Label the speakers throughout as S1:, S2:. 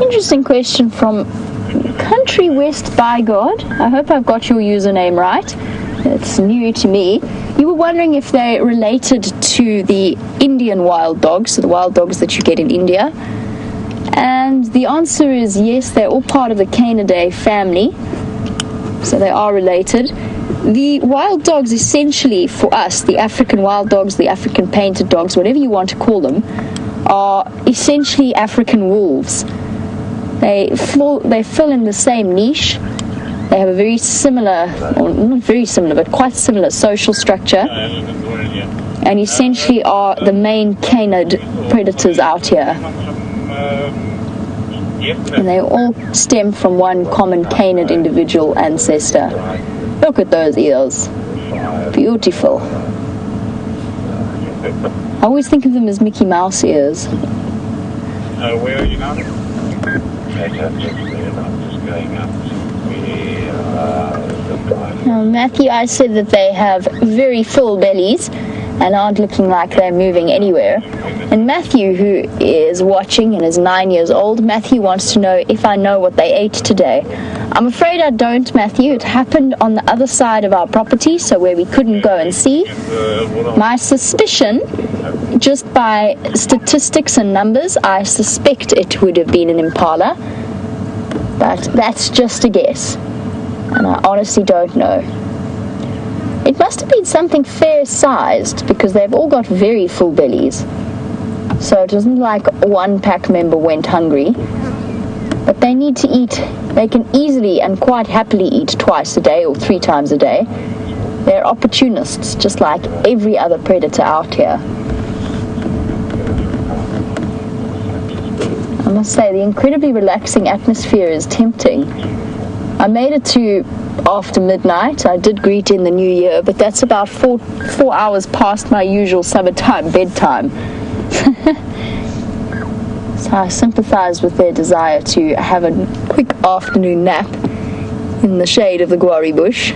S1: Interesting question from Country West by God. I hope I've got your username right. It's new to me. You were wondering if they're related to the Indian wild dogs, so the wild dogs that you get in India. And the answer is yes, they're all part of the Canidae family, so they are related. The wild dogs, essentially for us, the African wild dogs, the African painted dogs, whatever you want to call them, are essentially African wolves. They fill in the same niche. They have a very similar, or not very similar, but quite similar social structure, and essentially are the main canid predators out here. And they all stem from one common canid individual ancestor. Look at those ears. Beautiful. I always think of them as Mickey Mouse ears.
S2: Where are you now?
S1: Now, Matthew, I said that they have very full bellies and aren't looking like they're moving anywhere. And Matthew, who is watching and is 9 years old, Matthew wants to know if I know what they ate today. I'm afraid I don't, Matthew. It happened on the other side of our property, so where we couldn't go and see. My suspicion, just by statistics and numbers, I suspect it would have been an impala. But that's just a guess. And I honestly don't know. It must have been something fair-sized, because they've all got very full bellies. So it isn't like one pack member went hungry. But they need to eat. They can easily and quite happily eat twice a day or 3 times a day. They're opportunists, just like every other predator out here. I must say, the incredibly relaxing atmosphere is tempting. I made it to after midnight. I did greet in the new year, but that's about four hours past my usual summertime bedtime. So I sympathize with their desire to have a quick afternoon nap in the shade of the guarri bush.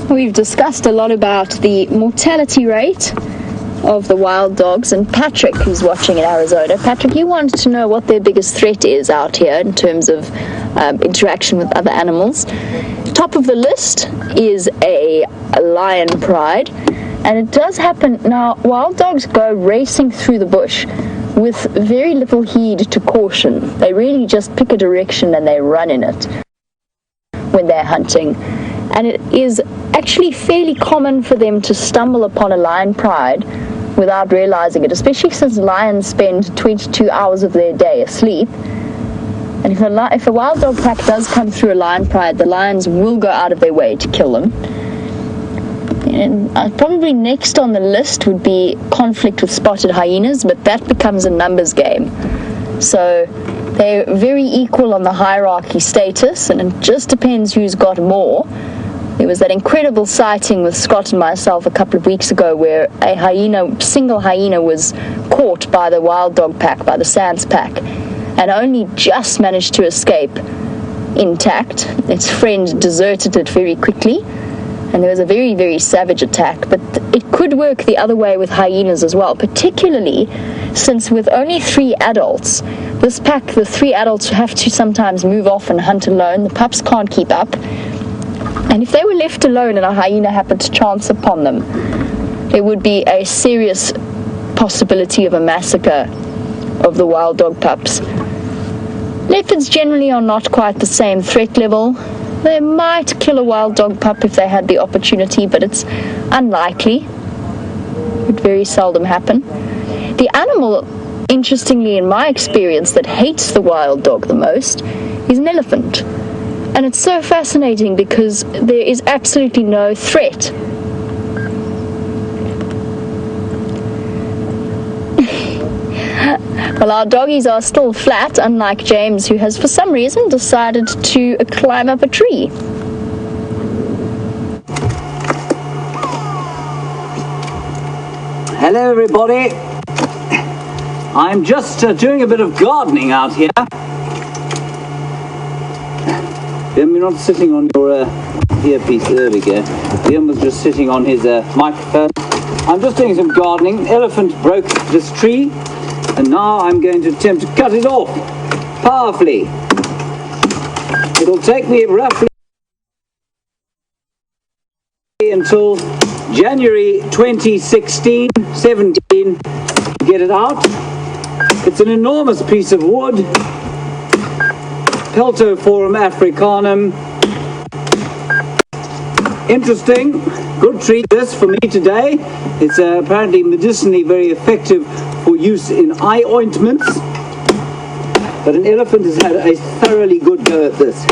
S1: We've discussed a lot about the mortality rate of the wild dogs, and Patrick, who's watching in Arizona, Patrick, you wanted to know what their biggest threat is out here in terms of interaction with other animals. Top of the list is a lion pride, and it does happen. Now, wild dogs go racing through the bush with very little heed to caution. They really just pick a direction and they run in it when they're hunting. And it is actually fairly common for them to stumble upon a lion pride without realizing it, especially since lions spend 22 hours of their day asleep. And if a wild dog pack does come through a lion pride, the lions will go out of their way to kill them. And probably next on the list would be conflict with spotted hyenas, but that becomes a numbers game. So they're very equal on the hierarchy status, and it just depends who's got more. There was that incredible sighting with Scott and myself a couple of weeks ago where a single hyena was caught by the wild dog pack, by the Sands pack, and only just managed to escape intact. Its friend deserted it very quickly, and there was a very, very savage attack. But it could work the other way with hyenas as well, particularly since with only 3 adults, this pack, the 3 adults have to sometimes move off and hunt alone. The pups can't keep up. And if they were left alone and a hyena happened to chance upon them, there would be a serious possibility of a massacre of the wild dog pups. Leopards generally are not quite the same threat level. They might kill a wild dog pup if they had the opportunity, but it's unlikely. It would very seldom happen. The animal, interestingly in my experience, that hates the wild dog the most is an elephant. And it's so fascinating because there is absolutely no threat. Well, our doggies are still flat, unlike James, who has for some reason decided to climb up a tree.
S3: Hello everybody. I'm just doing a bit of gardening out here. You're not sitting on your earpiece. There we go. Liam was just sitting on his microphone. I'm just doing some gardening. Elephant broke this tree, and now I'm going to attempt to cut it off powerfully. It'll take me roughly until January 2016-17 to get it out. It's an enormous piece of wood, Peltophorum africanum. Interesting, good tree this for me today. It's apparently medicinally very effective for use in eye ointments. But an elephant has had a thoroughly good go at this.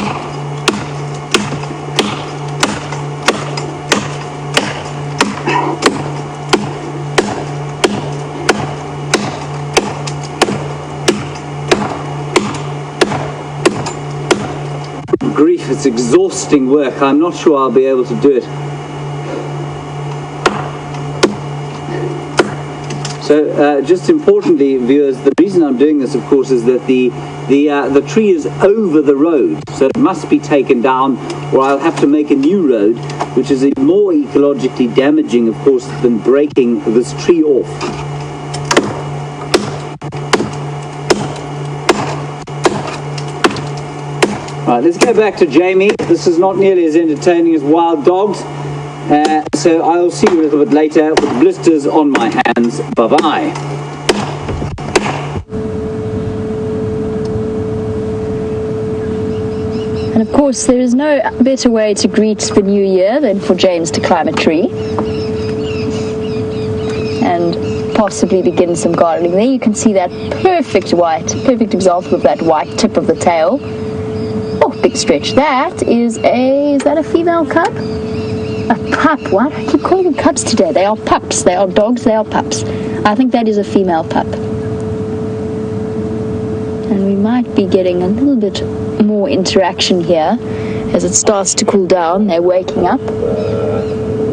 S3: Grief, it's exhausting work. I'm not sure I'll be able to do it. So, just importantly, viewers, the reason I'm doing this, of course, is that the tree is over the road, so it must be taken down, or I'll have to make a new road, which is more ecologically damaging, of course, than breaking this tree off. Right, let's go back to Jamie. This is not nearly as entertaining as wild dogs. So I'll see you a little bit later with blisters on my hands. Bye-bye.
S1: And of course, there is no better way to greet the new year than for James to climb a tree and possibly begin some gardening. There you can see that perfect example of that white tip of the tail. Oh, big stretch. That is that a female cub? A pup. What? I keep calling them cubs today. They are pups. They are dogs. They are pups. I think that is a female pup. And we might be getting a little bit more interaction here as it starts to cool down. They're waking up.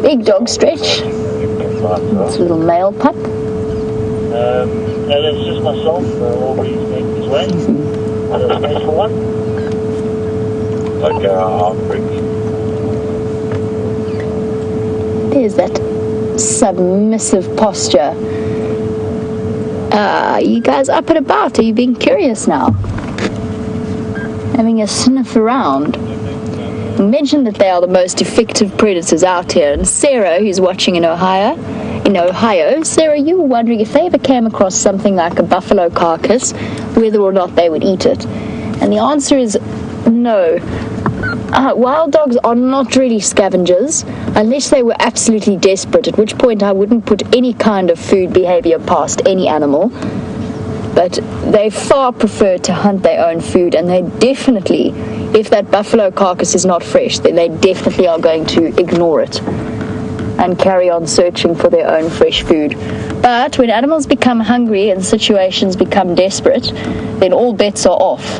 S1: Big dog stretch. It's a little male pup.
S2: And it's just myself. Already making his way. And there's space for one. Like
S1: There's that submissive posture. You guys up and about? Are you being curious now? Having a sniff around. You mentioned that they are the most effective predators out here. And Sarah, who's watching in Ohio, Sarah, you were wondering if they ever came across something like a buffalo carcass, whether or not they would eat it. And the answer is no. Wild dogs are not really scavengers unless they were absolutely desperate, at which point I wouldn't put any kind of food behavior past any animal. But they far prefer to hunt their own food, and they definitely, if that buffalo carcass is not fresh, then they definitely are going to ignore it and carry on searching for their own fresh food. But when animals become hungry and situations become desperate, then all bets are off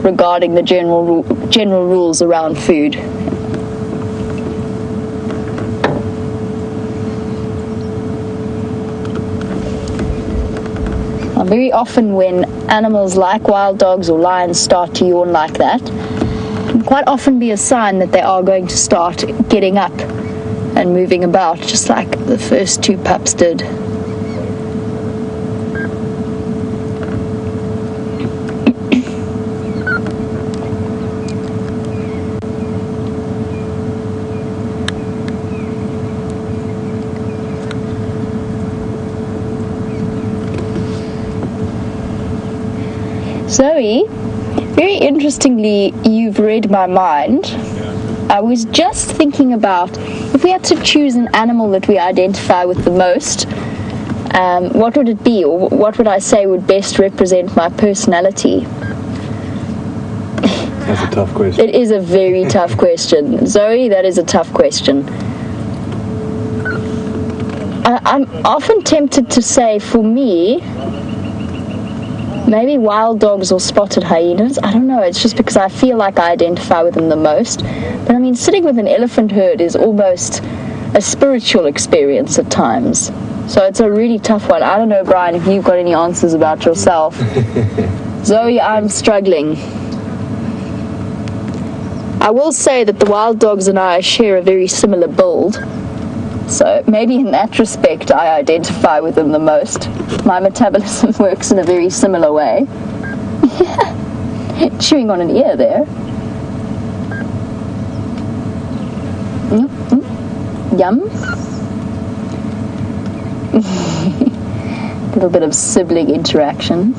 S1: regarding the general rules around food. Now, very often when animals like wild dogs or lions start to yawn like that, it can quite often be a sign that they are going to start getting up and moving about, just like the first two pups did. Zoe, very interestingly, you've read my mind. I was just thinking about if we had to choose an animal that we identify with the most, what would it be, or what would I say would best represent my personality?
S4: That's a tough question.
S1: It is a very tough question. Zoe, that is a tough question. I'm often tempted to say, for me, maybe wild dogs or spotted hyenas. I don't know, it's just because I feel like I identify with them the most. But I mean, sitting with an elephant herd is almost a spiritual experience at times. So it's a really tough one. I don't know, Brian, if you've got any answers about yourself. Zoe, I'm struggling. I will say that the wild dogs and I share a very similar build. So maybe in that respect I identify with them the most. My metabolism works in a very similar way. Chewing on an ear there. Yum. A little bit of sibling interaction.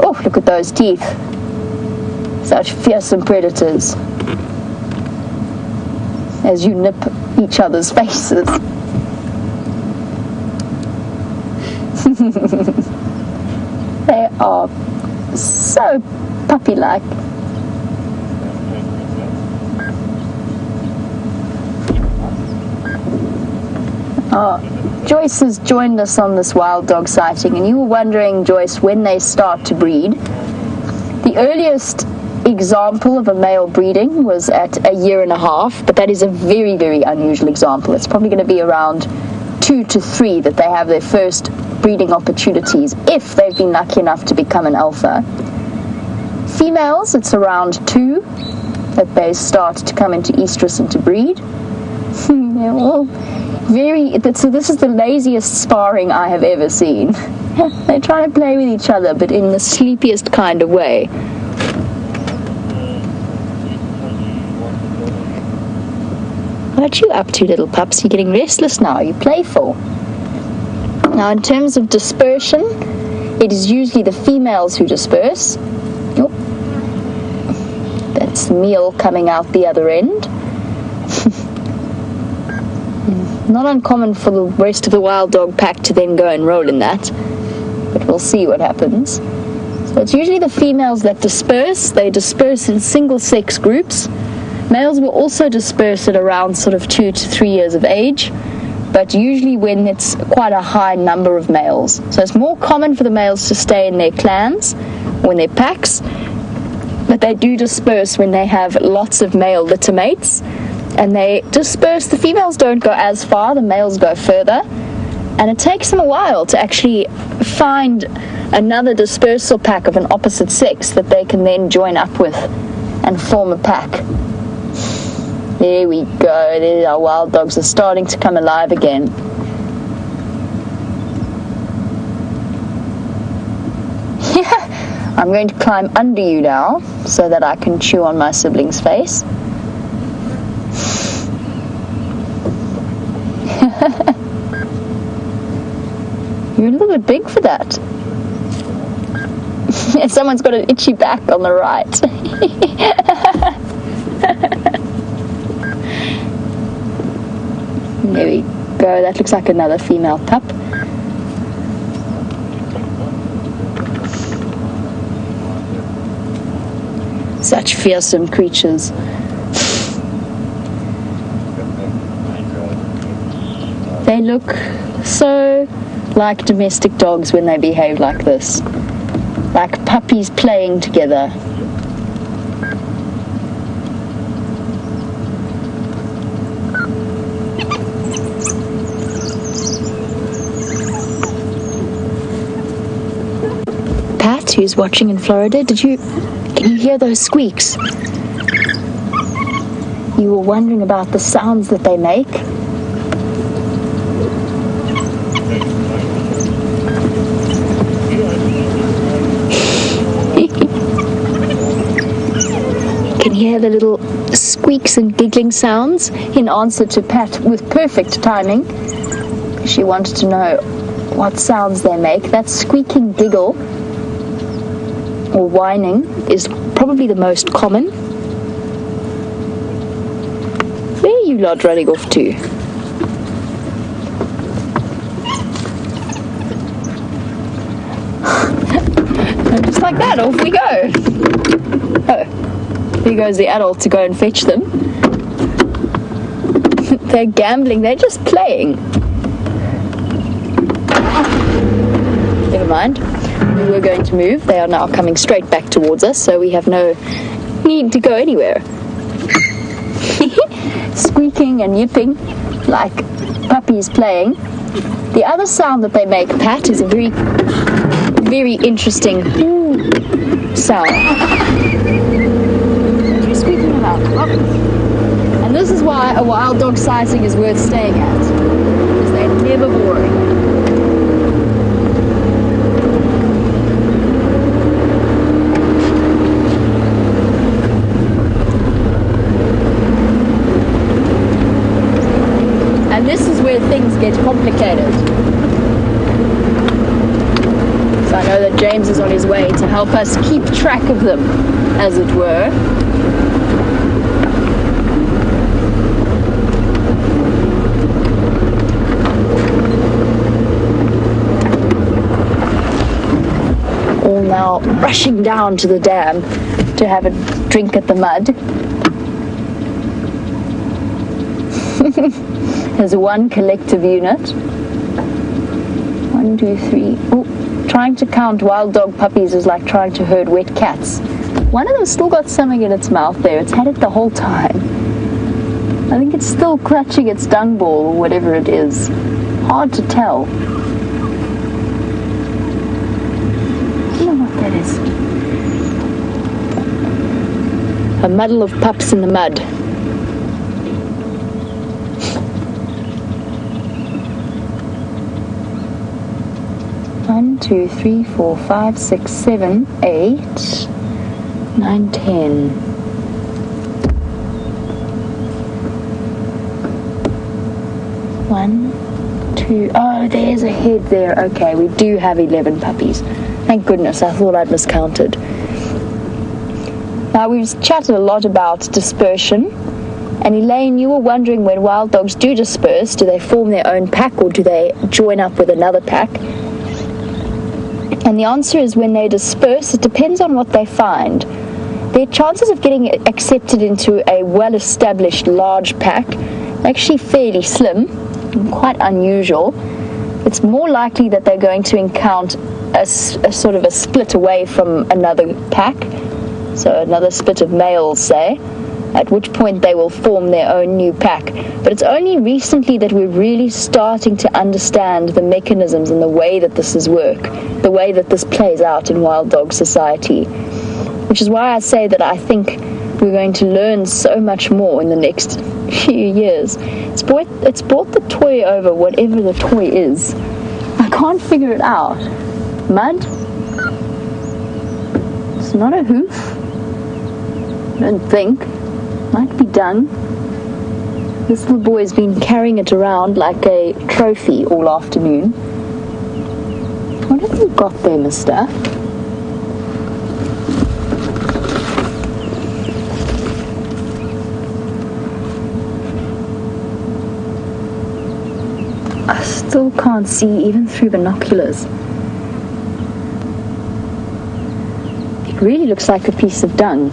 S1: Oh, look at those teeth. Such fearsome predators. As you nip each other's faces. They are so puppy-like. Joyce has joined us on this wild dog sighting, and you were wondering, Joyce, when they start to breed. The earliest example of a male breeding was at 1.5 years, but that is a very, very unusual example. It's probably going to be around 2 to 3 that they have their first breeding opportunities, if they've been lucky enough to become an alpha. Females, it's around 2 that they start to come into estrus and to breed. They're all so this is the laziest sparring I have ever seen. They try to play with each other, but in the sleepiest kind of way. What are you up to, little pups? You're getting restless now. You're playful. Now, in terms of dispersion, it is usually the females who disperse. Oh. That's the meal coming out the other end. Not uncommon for the rest of the wild dog pack to then go and roll in that, but we'll see what happens. So it's usually the females that disperse. They disperse in single-sex groups. Males will also disperse at around sort of 2 to 3 years of age, but usually when it's quite a high number of males. So it's more common for the males to stay in their clans or in their packs, but they do disperse when they have lots of male litter mates. And they disperse. The females don't go as far, the males go further, and it takes them a while to actually find another dispersal pack of an opposite sex that they can then join up with and form a pack. There we go. There, our wild dogs are starting to come alive again. I'm going to climb under you now so that I can chew on my sibling's face. You're a little bit big for that. Someone's got an itchy back on the right. There we go. That looks like another female pup. Such fearsome creatures. They look so like domestic dogs when they behave like this. Like puppies playing together. Pat, who's watching in Florida, can you hear those squeaks? You were wondering about the sounds that they make. Hear the little squeaks and giggling sounds in answer to Pat with perfect timing. She wanted to know what sounds they make. That squeaking giggle or whining is probably the most common. Where are you lot running off to? And just like that, off we go. Oh. There goes the adult to go and fetch them. They're gambling, they're just playing. Never mind. We were going to move. They are now coming straight back towards us, so we have no need to go anywhere. Squeaking and yipping like puppies playing. The other sound that they make, Pat, is a very, very interesting sound. You're speaking about puppies. And this is why a wild dog sighting is worth staying at, because they're never boring. And this is where things get complicated. So I know that James is on his way to help us keep track of them, as it were. All now rushing down to the dam to have a drink at the mud. There's one collective unit. 1, 2, 3. Oh, trying to count wild dog puppies is like trying to herd wet cats. One of them still got something in its mouth there. It's had it the whole time. I think it's still clutching its dung ball or whatever it is. Hard to tell. I don't know what that is. A muddle of pups in the mud. One, 2, 3, 4, 5, 6, 7, 8, 9, 10. One, two. Oh, there's a head there. Okay, we do have 11 puppies. Thank goodness, I thought I'd miscounted. Now, we've chatted a lot about dispersion. And Elaine, you were wondering, when wild dogs do disperse, do they form their own pack or do they join up with another pack? And the answer is, when they disperse, it depends on what they find. Their chances of getting accepted into a well-established large pack are actually fairly slim, and quite unusual. It's more likely that they're going to encounter a sort of a split away from another pack, so another split of males, say, at which point they will form their own new pack. But it's only recently that we're really starting to understand the mechanisms and the way that this the way that this plays out in wild dog society. Which is why I say that I think we're going to learn so much more in the next few years. It's brought the toy over, whatever the toy is. I can't figure it out. Mud? It's not a hoof. I don't think. Might be dung. This little boy's been carrying it around like a trophy all afternoon. What have you got there, mister? I still can't see even through binoculars. It really looks like a piece of dung.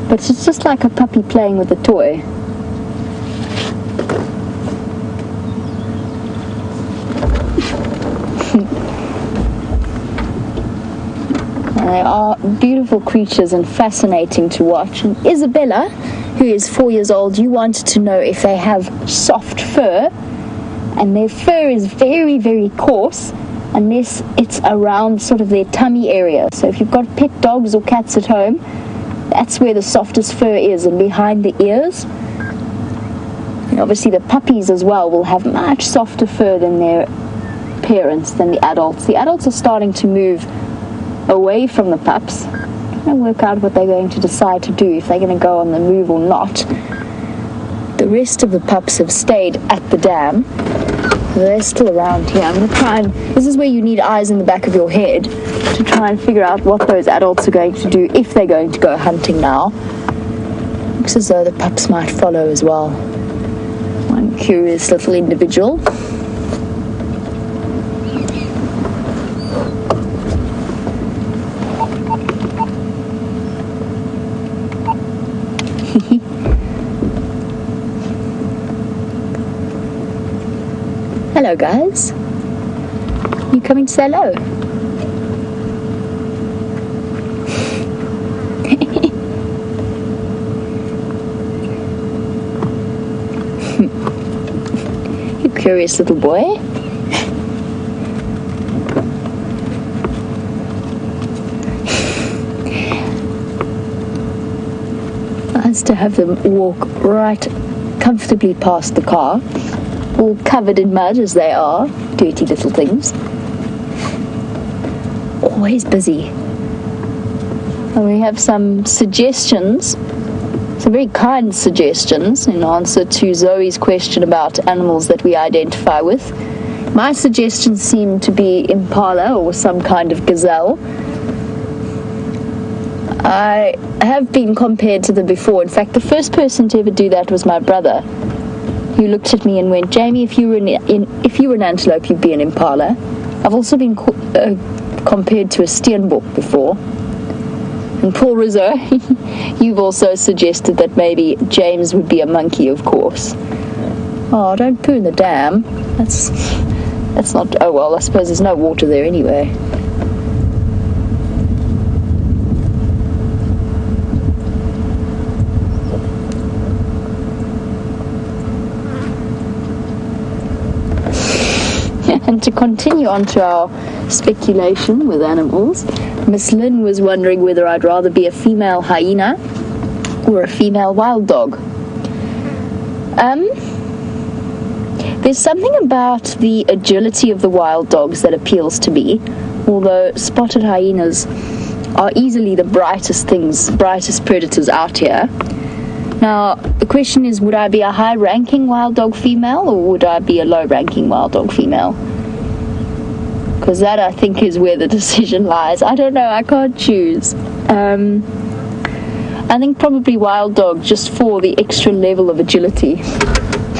S1: But it's just like a puppy playing with a toy. They are beautiful creatures and fascinating to watch. And Isabella, who is 4 years old, you wanted to know if they have soft fur. And their fur is very, very coarse, unless it's around sort of their tummy area. So if you've got pet dogs or cats at home, that's where the softest fur is, and behind the ears. And obviously the puppies as well will have much softer fur than their parents, than the adults. The adults are starting to move away from the pups. I'm trying to work out what they're going to decide to do, if they're going to go on the move or not. The rest of the pups have stayed at the dam. They're still around here. I'm going to try and... This is where you need eyes in the back of your head to try and figure out what those adults are going to do, if they're going to go hunting now. Looks as though the pups might follow as well. One curious little individual. Hello, guys. You coming to say hello? curious little boy. Nice to have them walk right comfortably past the car, all covered in mud as they are, dirty little things. Always busy. And we have some suggestions, some very kind suggestions in answer to Zoe's question about animals that we identify with. My suggestions seem to be impala or some kind of gazelle. I have been compared to them before. In fact, the first person to ever do that was my brother, who looked at me and went, "Jamie, if you were an antelope, you'd be an impala." I've also been compared to a steenbok before. And Paul Rizzo, you've also suggested that maybe James would be a monkey, of course. Oh, don't poo in the dam. That's not... Oh, well, I suppose there's no water there anyway. And to continue on to our speculation with animals, Miss Lynn was wondering whether I'd rather be a female hyena or a female wild dog. There's something about the agility of the wild dogs that appeals to me, although spotted hyenas are easily the brightest predators out here. Now, the question is, would I be a high-ranking wild dog female or would I be a low-ranking wild dog female? Because that, I think, is where the decision lies. I don't know, I can't choose. I think probably wild dog, just for the extra level of agility.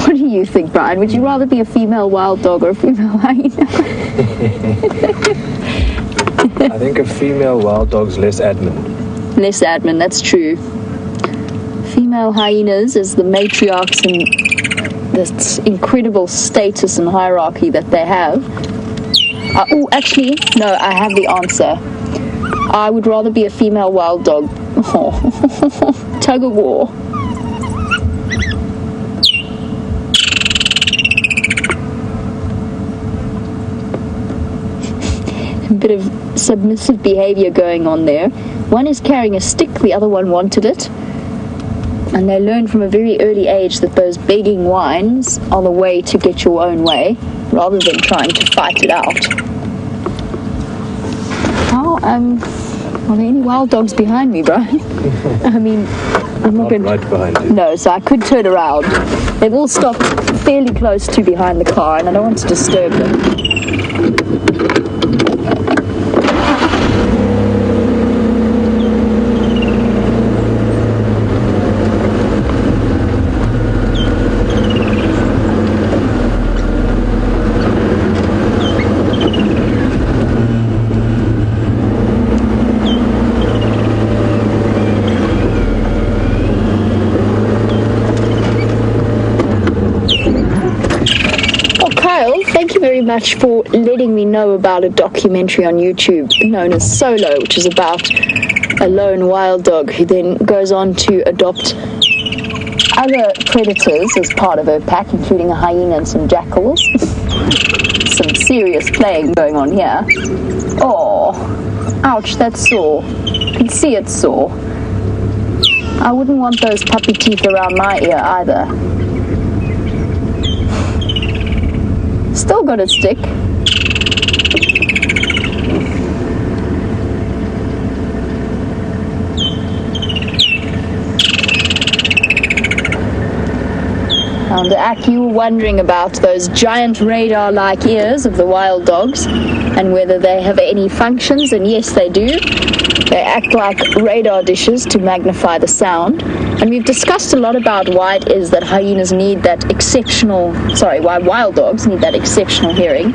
S1: What do you think, Brian? Would you rather be a female wild dog or a female hyena?
S4: I think a female wild dog's less admin.
S1: Less admin, that's true. Female hyenas as the matriarchs and this incredible status and hierarchy that they have. Oh, actually, no, I have the answer. I would rather be a female wild dog. Oh, tug of war. A bit of submissive behavior going on there. One is carrying a stick, the other one wanted it. And they learn from a very early age that those begging whines are the way to get your own way, rather than trying to fight it out. Oh, are there any wild dogs behind me, Brian? I mean, I'm not going
S4: right behind you.
S1: No, so I could turn around. They've all stopped fairly close to behind the car, and I don't want to disturb them. Thank you very much for letting me know about a documentary on YouTube known as Solo, which is about a lone wild dog who then goes on to adopt other predators as part of her pack, including a hyena and some jackals. Some serious playing going on here. Oh, ouch, that's sore. You can see it's sore. I wouldn't want those puppy teeth around my ear either. Still got a stick. Ak, you were wondering about those giant radar-like ears of the wild dogs and whether they have any functions, and yes, they do. They act like radar dishes to magnify the sound. And we've discussed a lot about why it is that hyenas need that why wild dogs need that exceptional hearing.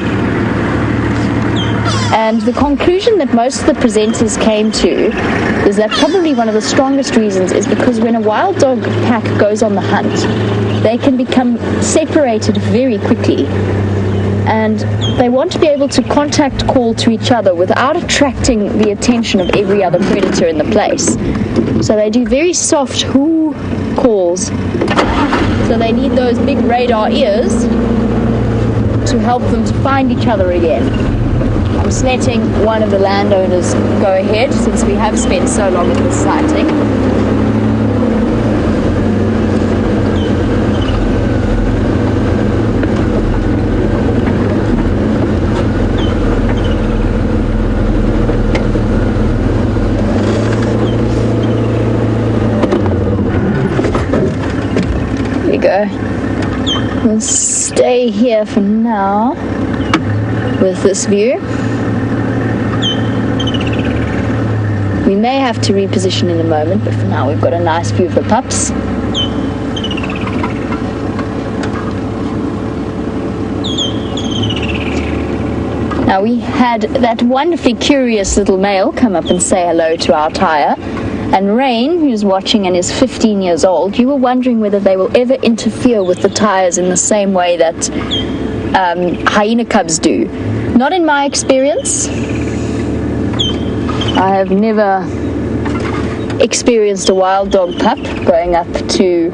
S1: And the conclusion that most of the presenters came to is that probably one of the strongest reasons is because when a wild dog pack goes on the hunt, they can become separated very quickly. And they want to be able to contact call to each other without attracting the attention of every other predator in the place. So they do very soft whoo calls. So they need those big radar ears to help them to find each other again. I'm just letting one of the landowners go ahead since we have spent so long at this sighting. Go. We'll stay here for now with this view. We may have to reposition in a moment, but for now we've got a nice view of the pups. Now we had that wonderfully curious little male come up and say hello to our tyre. And Rain, who's watching and is 15 years old, you were wondering whether they will ever interfere with the tyres in the same way that hyena cubs do. Not in my experience. I have never experienced a wild dog pup going up to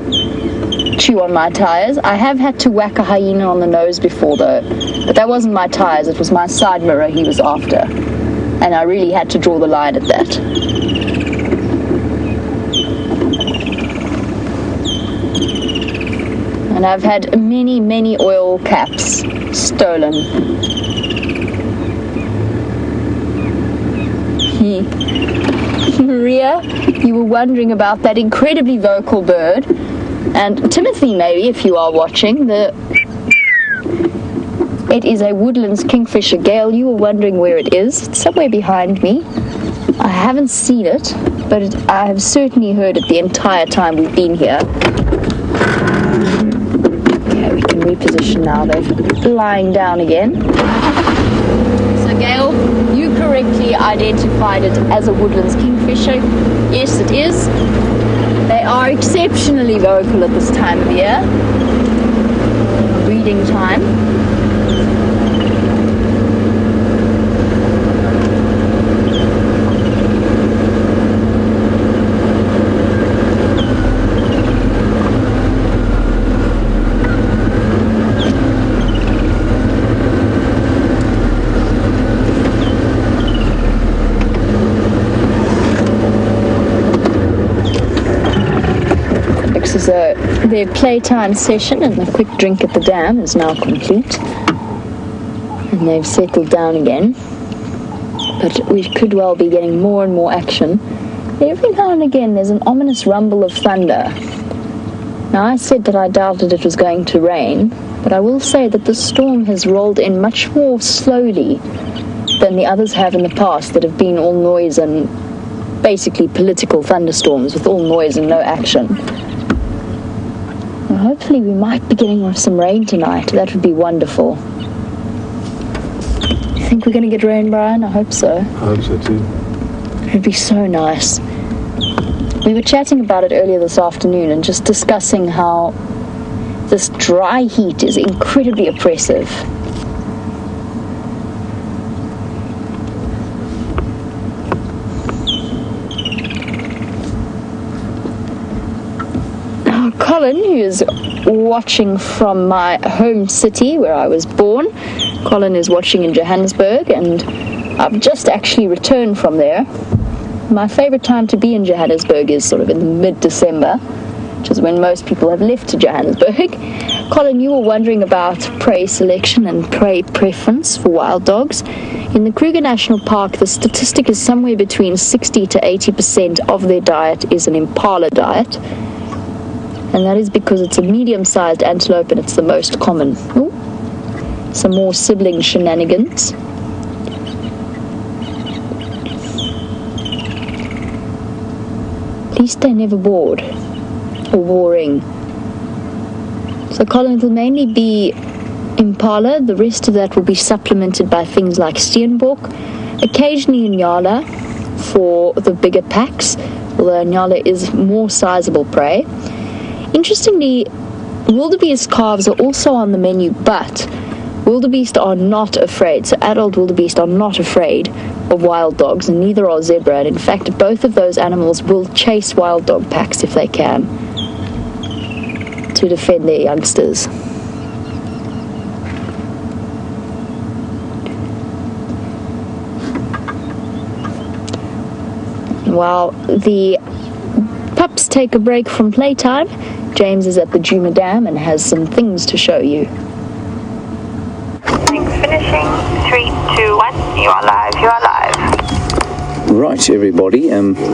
S1: chew on my tyres. I have had to whack a hyena on the nose before though, but that wasn't my tyres, it was my side mirror he was after. And I really had to draw the line at that. And I've had many oil caps stolen. Maria, you were wondering about that incredibly vocal bird. And Timothy, maybe, if you are watching, it is a woodlands kingfisher. Gail, you were wondering where it is. It's somewhere behind me. I haven't seen it, but I have certainly heard it the entire time we've been here. We can reposition now. They're lying down again. So Gail, you correctly identified it as a woodlands kingfisher. Yes, it is. They are exceptionally vocal at this time of year. Breeding time. So their playtime session and a quick drink at the dam is now complete. And they've settled down again. But we could well be getting more and more action. Every now and again there's an ominous rumble of thunder. Now I said that I doubted it was going to rain, but I will say that the storm has rolled in much more slowly than the others have in the past that have been all noise and basically political thunderstorms with all noise and no action. Hopefully we might be getting some rain tonight. That would be wonderful. You think we're going to get rain, Brian? I hope so.
S4: I hope so too.
S1: It would be so nice. We were chatting about it earlier this afternoon and just discussing how this dry heat is incredibly oppressive. Colin, who is watching from my home city where I was born. Colin is watching in Johannesburg, and I've just actually returned from there. My favorite time to be in Johannesburg is sort of in the mid-December, which is when most people have left to Johannesburg. Colin, you were wondering about prey selection and prey preference for wild dogs. In the Kruger National Park, the statistic is somewhere between 60 to 80% of their diet is an impala diet. And that is because it's a medium-sized antelope and it's the most common. Ooh. Some more sibling shenanigans. At least they're never bored or boring. So Colin, it will mainly be impala. The rest of that will be supplemented by things like steenbok, occasionally nyala for the bigger packs, although nyala is more sizable prey. Interestingly, wildebeest calves are also on the menu, but wildebeest are not afraid. So adult wildebeest are not afraid of wild dogs, and neither are zebra. And in fact, both of those animals will chase wild dog packs if they can to defend their youngsters. While the pups take a break from playtime, James is at the Djuma Dam and has some things to show you.
S5: Things finishing. 3, 2, 1. You are live. You are live.
S3: Right, everybody.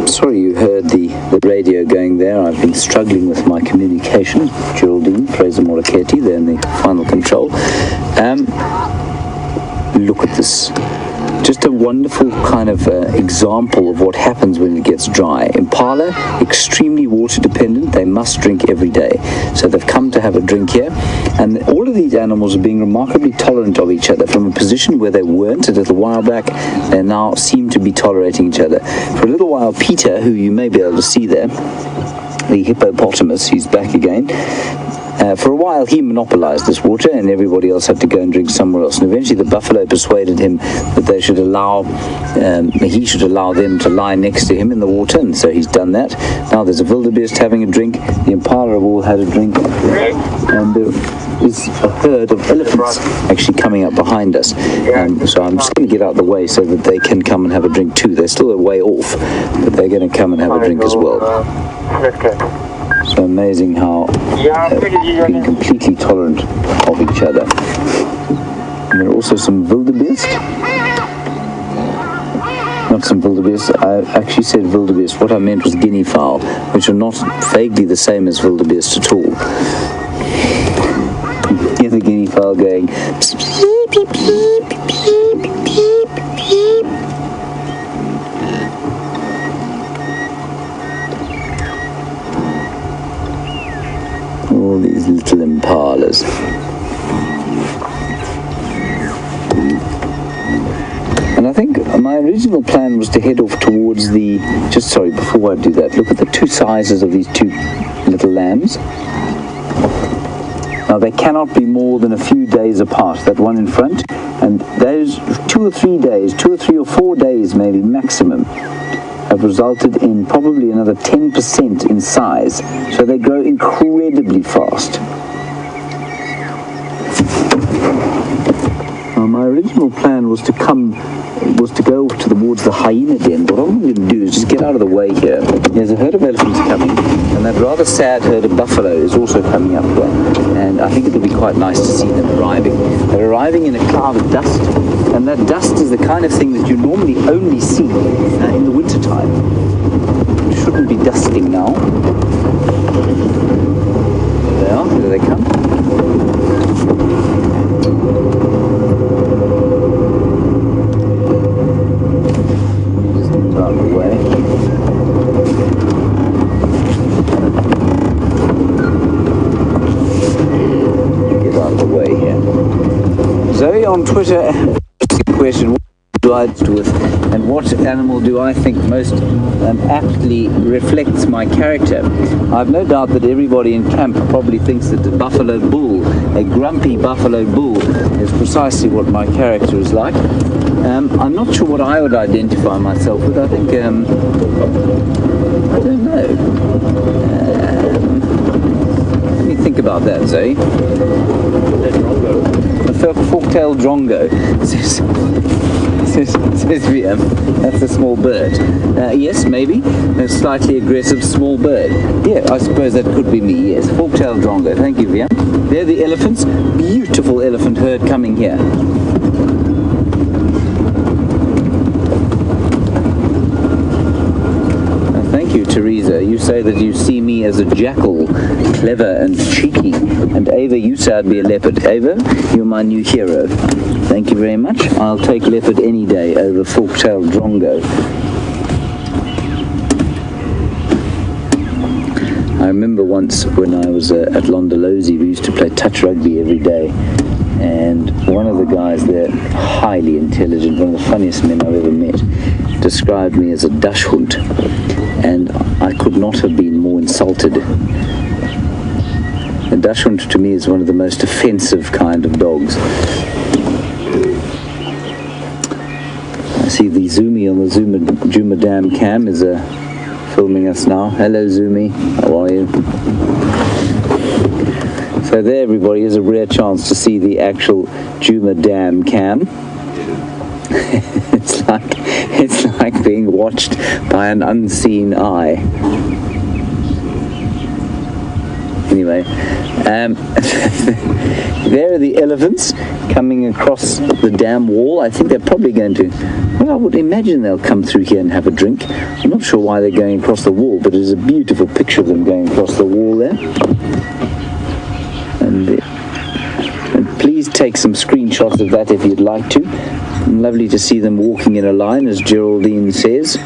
S3: Sorry you heard the radio going there. I've been struggling with my communication. Geraldine, Fraser Moraketi, they're in the final control. Look at this. Just a wonderful kind of example of what happens when it gets dry. Impala, extremely water dependent. They must drink every day. So they've come to have a drink here. And all of these animals are being remarkably tolerant of each other. From a position where they weren't a little while back, they now seem to be tolerating each other. For a little while, Peter, who you may be able to see there, the hippopotamus, he's back again. For a while, he monopolized this water, and everybody else had to go and drink somewhere else. And eventually, the buffalo persuaded him that they should he should allow them to lie next to him in the water, and so he's done that. Now there's a wildebeest having a drink. The impala have all had a drink, and there is a herd of elephants actually coming up behind us. So I'm just going to get out of the way so that they can come and have a drink too. They're still a way off, but they're going to come and have a drink as well. So amazing how being completely tolerant of each other. And there are also some wildebeest. Not some wildebeest, I actually said wildebeest. What I meant was guinea fowl, which are not vaguely the same as wildebeest at all. Here's the guinea fowl going psst, psst, beep, beep, beep, beep, beep, beep. All these little impalas. And I think my original plan was to head off towards the... before I do that, look at the two sizes of these two little lambs. Now they cannot be more than a few days apart, that one in front, and those 2 or 3 days, 2 or 3 or 4 days maybe maximum, have resulted in probably another 10% in size. So they grow incredibly fast. My original plan was to go towards the hyena den, but what I'm going to do is just get out of the way here. There's a herd of elephants coming, and that rather sad herd of buffalo is also coming up here, and I think it'll be quite nice to see them arriving. They're arriving in a cloud of dust, and that dust is the kind of thing that you normally only see in the winter time. It shouldn't be dusting now. There they are, here they come. Out of the way. Get out of the way here. Zoe on Twitter, question, what do I do with, and what animal do I think most aptly reflects my character? I've no doubt that everybody in camp probably thinks that the buffalo bull, a grumpy buffalo bull, is precisely what my character is like. I'm not sure what I would identify myself with. I think, I don't know. Let me think about that, Zoe. A fork-tailed drongo, says VM. That's a small bird. Yes, maybe. A slightly aggressive small bird. Yeah, I suppose that could be me, yes. Fork-tailed drongo. Thank you, VM. There are the elephants. Beautiful elephant herd coming here. Teresa, you say that you see me as a jackal, clever and cheeky, and Ava, you say I'd be a leopard. Ava, you're my new hero. Thank you very much. I'll take leopard any day over fork-tailed drongo. I remember once when I was at Londolozi, we used to play touch rugby every day, and one of the guys there, highly intelligent, one of the funniest men I've ever met, described me as a dashhund, and I could not have been more insulted. A dachshund to me is one of the most offensive kind of dogs. I see the Zumi on the Djuma Dam cam is filming us now. Hello Zumi, how are you? So there everybody is a rare chance to see the actual Djuma Dam cam. It's like like being watched by an unseen eye. Anyway, there are the elephants coming across the dam wall. I think they're probably going to, well, I would imagine they'll come through here and have a drink. I'm not sure why they're going across the wall, but it is a beautiful picture of them going across the wall there. And please take some screenshots of that if you'd like to. Lovely to see them walking in a line, as Geraldine says.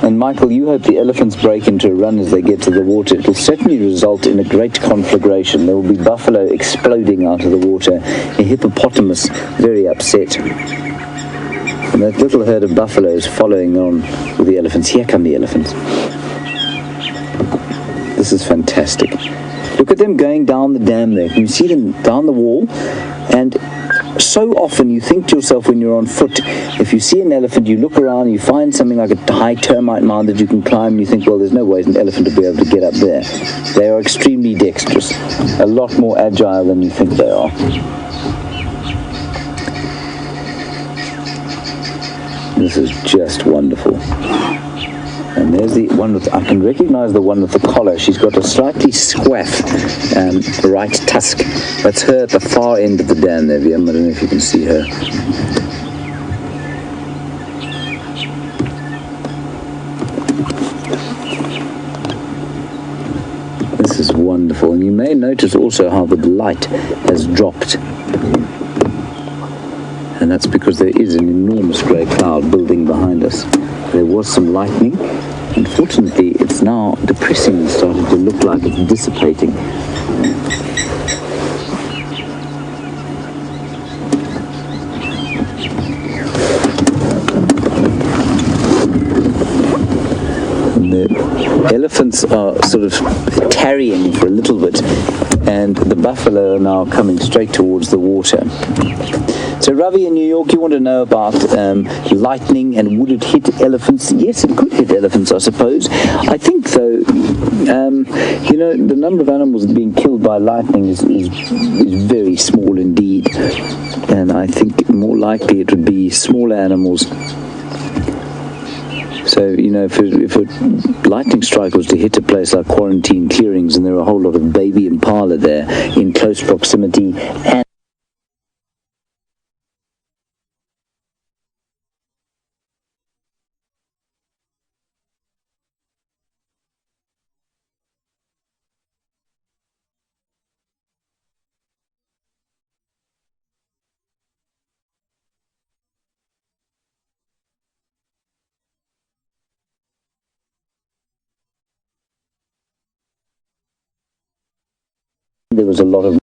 S3: And Michael, you hope the elephants break into a run as they get to the water. It will certainly result in a great conflagration. There will be buffalo exploding out of the water, a hippopotamus very upset. And that little herd of buffaloes following on with the elephants. Here come the elephants. This is fantastic. Look at them going down the dam there. Can you see them down the wall? And so often you think to yourself when you're on foot, if you see an elephant, you look around, you find something like a high termite mound that you can climb, and you think, well, there's no way an elephant will be able to get up there. They are extremely dexterous, a lot more agile than you think they are. This is just wonderful. And there's the one with, I can recognize the one with the collar. She's got a slightly squaff right tusk. That's her at the far end of the dam there, Liam. I don't know if you can see her. This is wonderful. And you may notice also how the light has dropped. And that's because there is an enormous grey cloud building behind us. There was some lightning. Unfortunately, it's now depressing and starting to look like it's dissipating. And the elephants are sort of tarrying for a little bit, and the buffalo are now coming straight towards the water. So Ravi, in New York, you want to know about lightning and would it hit elephants? Yes, it could hit elephants, I suppose. I think, though, you know, the number of animals being killed by lightning is very small indeed. And I think more likely it would be smaller animals. So, you know, if a lightning strike was to hit a place like Quarantine Clearings and there are a whole lot of baby impala there in close proximity, and there was a lot of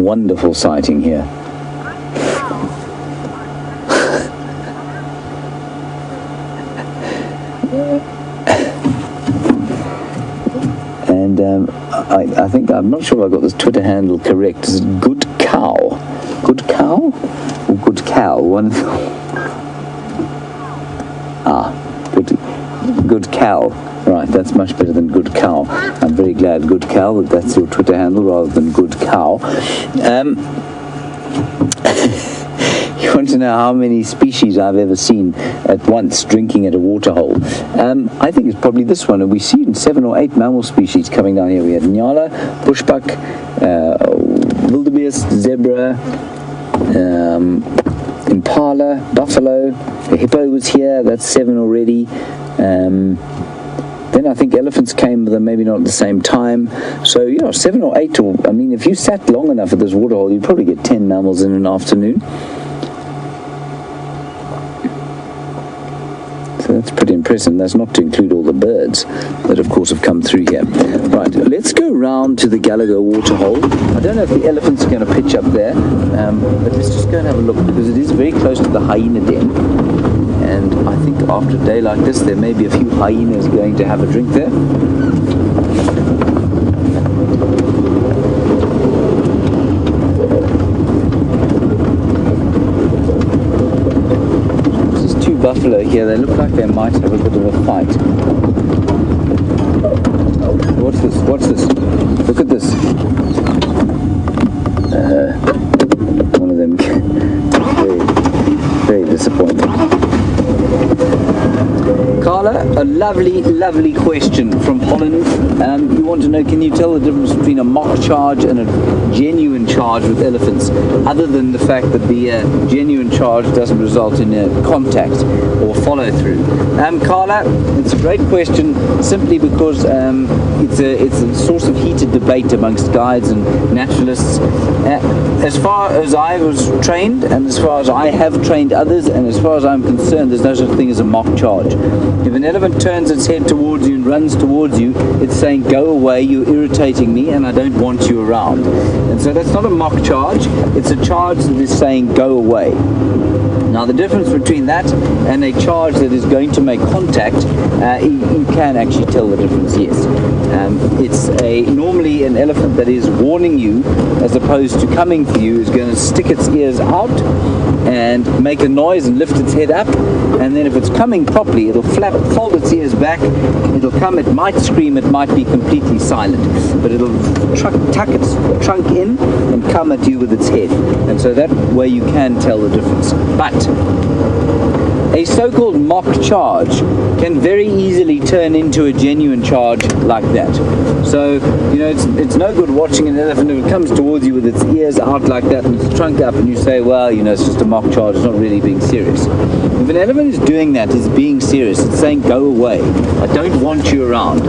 S3: wonderful sighting here. And I think, I'm not sure I got this Twitter handle correct. Is it Good Cow? Good Cow? Or Good Cow? One. Good Cow. Right, that's much better than Good Cow. I'm very glad, Good Cow, that that's your Twitter handle rather than Good Cow. You want to know how many species I've ever seen at once drinking at a waterhole? I think it's probably this one, and we've seen 7 or 8 mammal species coming down here. We had Nyala, bushbuck, wildebeest, zebra, impala, buffalo, the hippo was here, that's 7 already. Then I think elephants came, but maybe not at the same time. So, 7 or 8, I mean, if you sat long enough at this waterhole, you'd probably get 10 mammals in an afternoon. So that's pretty impressive. That's not to include all the birds that, of course, have come through here. Right, let's go round to the Gallagher waterhole. I don't know if the elephants are going to pitch up there, but let's just go and have a look, because it is very close to the hyena den. And I think after a day like this, there may be a few hyenas going to have a drink there. There's 2 buffalo here. They look like they might have a bit of a fight. Watch this, watch this. Look at this. One of them very, very disappointing. Carla, a lovely, lovely question from Holland. You want to know, can you tell the difference between a mock charge and a genuine charge with elephants, other than the fact that the genuine charge doesn't result in a contact or follow through? Carla, it's a great question, simply because it's a source of heated debate amongst guides and naturalists. As far as I was trained, and as far as I have trained others, and as far as I'm concerned, there's no such thing as a mock charge. If an elephant turns its head towards you and runs towards you, it's saying, go away, you're irritating me and I don't want you around. And so that's not a mock charge, it's a charge that is saying, go away. Now the difference between that and a charge that is going to make contact, you can actually tell the difference, yes. It's normally an elephant that is warning you, as opposed to coming for you, is going to stick its ears out and make a noise and lift its head up, and then if it's coming properly, it'll fold its ears back, it'll come, it might scream, it might be completely silent, but it'll tuck its trunk in and come at you with its head, and so that way you can tell the difference. But a so-called mock charge can very easily turn into a genuine charge like that. So, it's no good watching an elephant if it comes towards you with its ears out like that and its trunk up, and you say, well, it's just a mock charge, it's not really being serious. If an elephant is doing that, it's being serious. It's saying, go away. I don't want you around.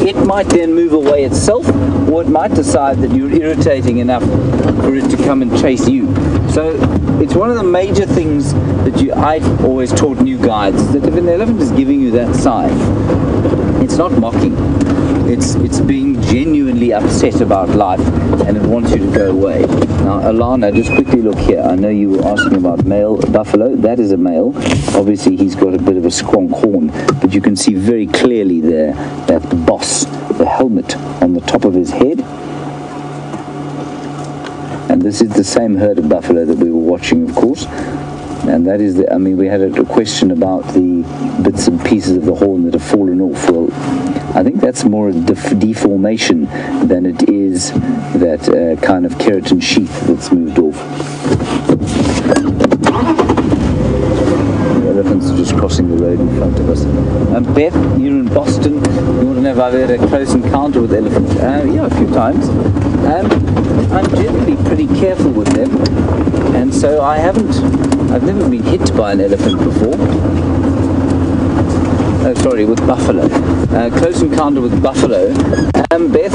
S3: It might then move away itself, or it might decide that you're irritating enough for it to come and chase you. So it's one of the major things that I've always taught new guides, is that if an elephant is giving you that sign, it's not mocking. It's being genuinely upset about life, and it wants you to go away. Now, Alana, just quickly look here. I know you were asking about male buffalo. That is a male. Obviously, he's got a bit of a squonk horn, but you can see very clearly there that the boss, the helmet on the top of his head. And this is the same herd of buffalo that we were watching, of course. And that is we had a question about the bits and pieces of the horn that have fallen off. Well, I think that's more a deformation than it is that kind of keratin sheath that's moved off. The elephants are just crossing the road in front of us. Beth, you're in Boston. You want to know if I've had a close encounter with elephants? Yeah, a few times. I'm generally pretty careful with them, and so I've never been hit by an elephant before. Oh, sorry, with buffalo. Close encounter with buffalo. Beth,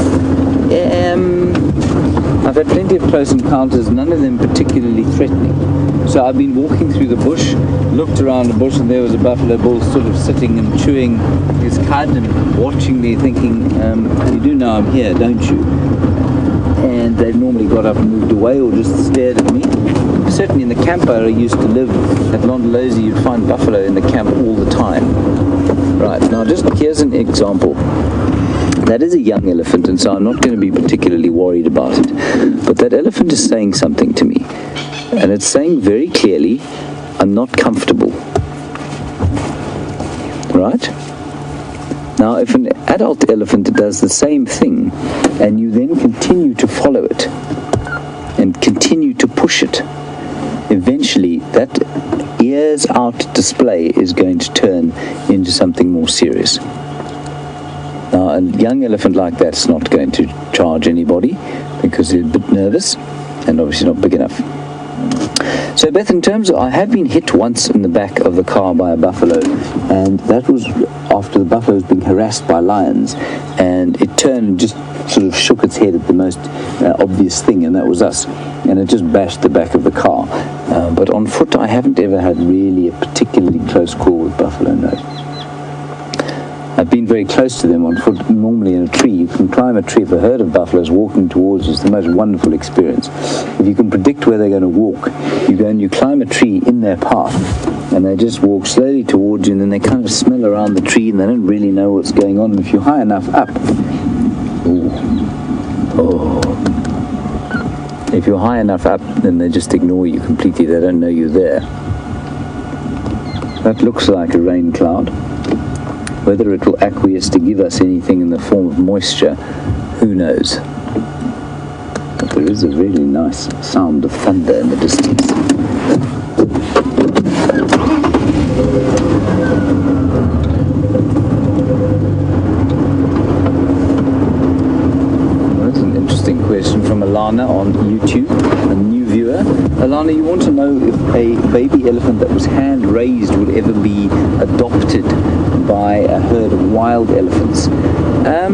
S3: I've had plenty of close encounters, none of them particularly threatening. So I've been walking through the bush, looked around the bush, and there was a buffalo bull sort of sitting and chewing his cud and watching me, thinking, you do know I'm here, don't you? And they've normally got up and moved away or just stared at me. Certainly in the camp I used to live at Londolozi, you'd find buffalo in the camp all the time. Right, now just here's an example. That is a young elephant, and so I'm not going to be particularly worried about it. But that elephant is saying something to me. And it's saying very clearly, I'm not comfortable. Right? Now, if an adult elephant does the same thing, and you then continue to follow it, and continue to push it, eventually that ears out display is going to turn into something more serious. Now, a young elephant like that's not going to charge anybody because they're a bit nervous and obviously not big enough. So, Beth, in terms of, I have been hit once in the back of the car by a buffalo, and that was after the buffalo was being harassed by lions, and it turned and just sort of shook its head at the most obvious thing, and that was us, and it just bashed the back of the car. But on foot, I haven't ever had really a particularly close call with buffalo, no. I've been very close to them on foot, normally in a tree. You can climb a tree. If a herd of buffaloes walking towards you, it's the most wonderful experience. If you can predict where they're going to walk, you go and you climb a tree in their path, and they just walk slowly towards you, and then they kind of smell around the tree, and they don't really know what's going on. And if you're high enough up, if you're high enough up, then they just ignore you completely. They don't know you're there. That looks like a rain cloud. Whether it will acquiesce to give us anything in the form of moisture, who knows? But there is a really nice sound of thunder in the distance. That's an interesting question from Alana on YouTube, a new viewer. Alana, you want to know if a baby elephant that was hand raised would ever be adopted by a herd of wild elephants. I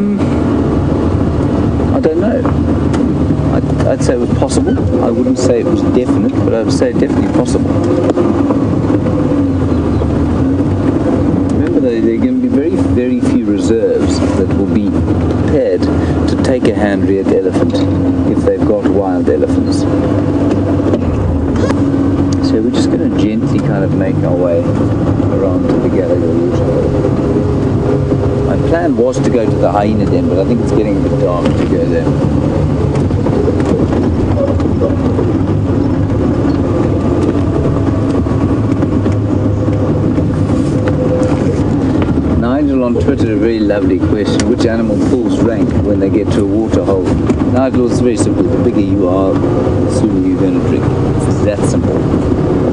S3: don't know. I'd say it was possible. I wouldn't say it was definite, but I would say definitely possible. Remember, there are going to be very, very few reserves that will be prepared to take a hand-reared elephant if they've got wild elephants. So we're just going to gently kind of make our way around to the Gallagher waterhole. My plan was to go to the hyena den, but I think it's getting a bit dark to go there. Nigel on Twitter, a very lovely question. Which animal pulls rank when they get to a waterhole? Nigel, it's very simple. The bigger you are, the sooner you're going to drink. It's that simple.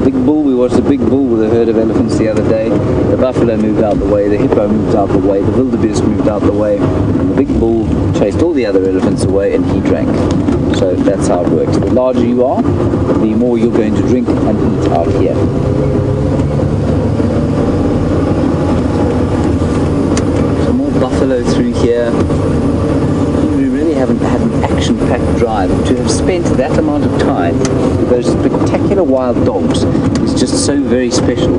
S3: Big bull, we watched a big bull with a herd of elephants the other day. The buffalo moved out the way, the hippo moved out the way, the wildebeest moved out the way, and the big bull chased all the other elephants away and he drank. So that's how it works. The larger you are, the more you're going to drink and eat out here. Some more buffalo through here. We really haven't had an action-packed drive. To have spent that amount of time with those spectacular wild dogs is just so very special.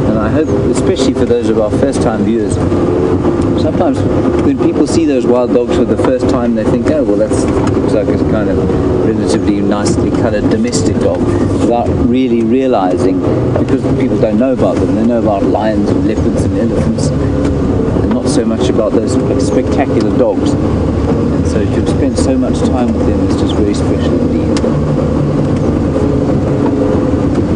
S3: And I hope, especially for those of our first-time viewers, sometimes when people see those wild dogs for the first time, they think, oh, well, that looks like a kind of relatively nicely coloured domestic dog, without really realising, because people don't know about them. They know about lions and leopards and elephants, and not so much about those spectacular dogs. So to have spent so much time with them is just very special indeed.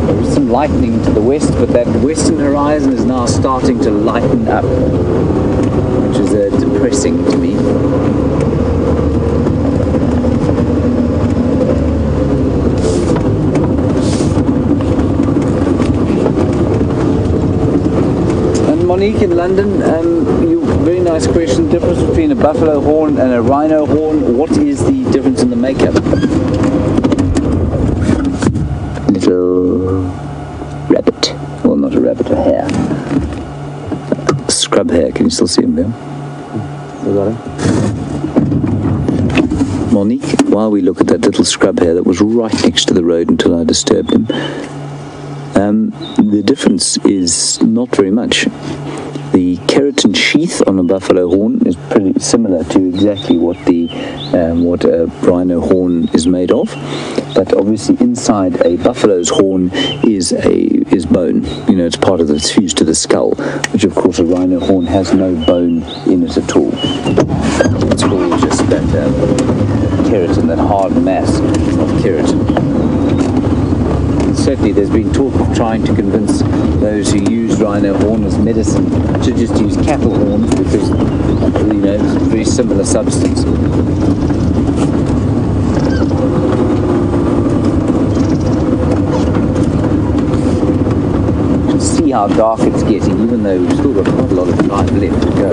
S3: There is some lightning to the west, but that western horizon is now starting to lighten up, which is depressing to me. And Monique in London, very nice question. Difference between a buffalo horn and a rhino horn. What is the difference in the makeup? Little rabbit. Well, not a rabbit, a hare. Scrub hare. Can you still see him there? You got him? Monique, while we look at that little scrub hare that was right next to the road until I disturbed him, the difference is not very much. The keratin sheath on a buffalo horn is pretty similar to exactly what a rhino horn is made of, but obviously inside a buffalo's horn is bone. You know, it's part of it's fused to the skull, which of course a rhino horn has no bone in it at all. It's all just that keratin, that hard mass of keratin. Certainly there's been talk of trying to convince those who use rhino horn as medicine to just use cattle horns because, you know, it's a very similar substance. You can see how dark it's getting, even though we've still got quite a lot of time left to go.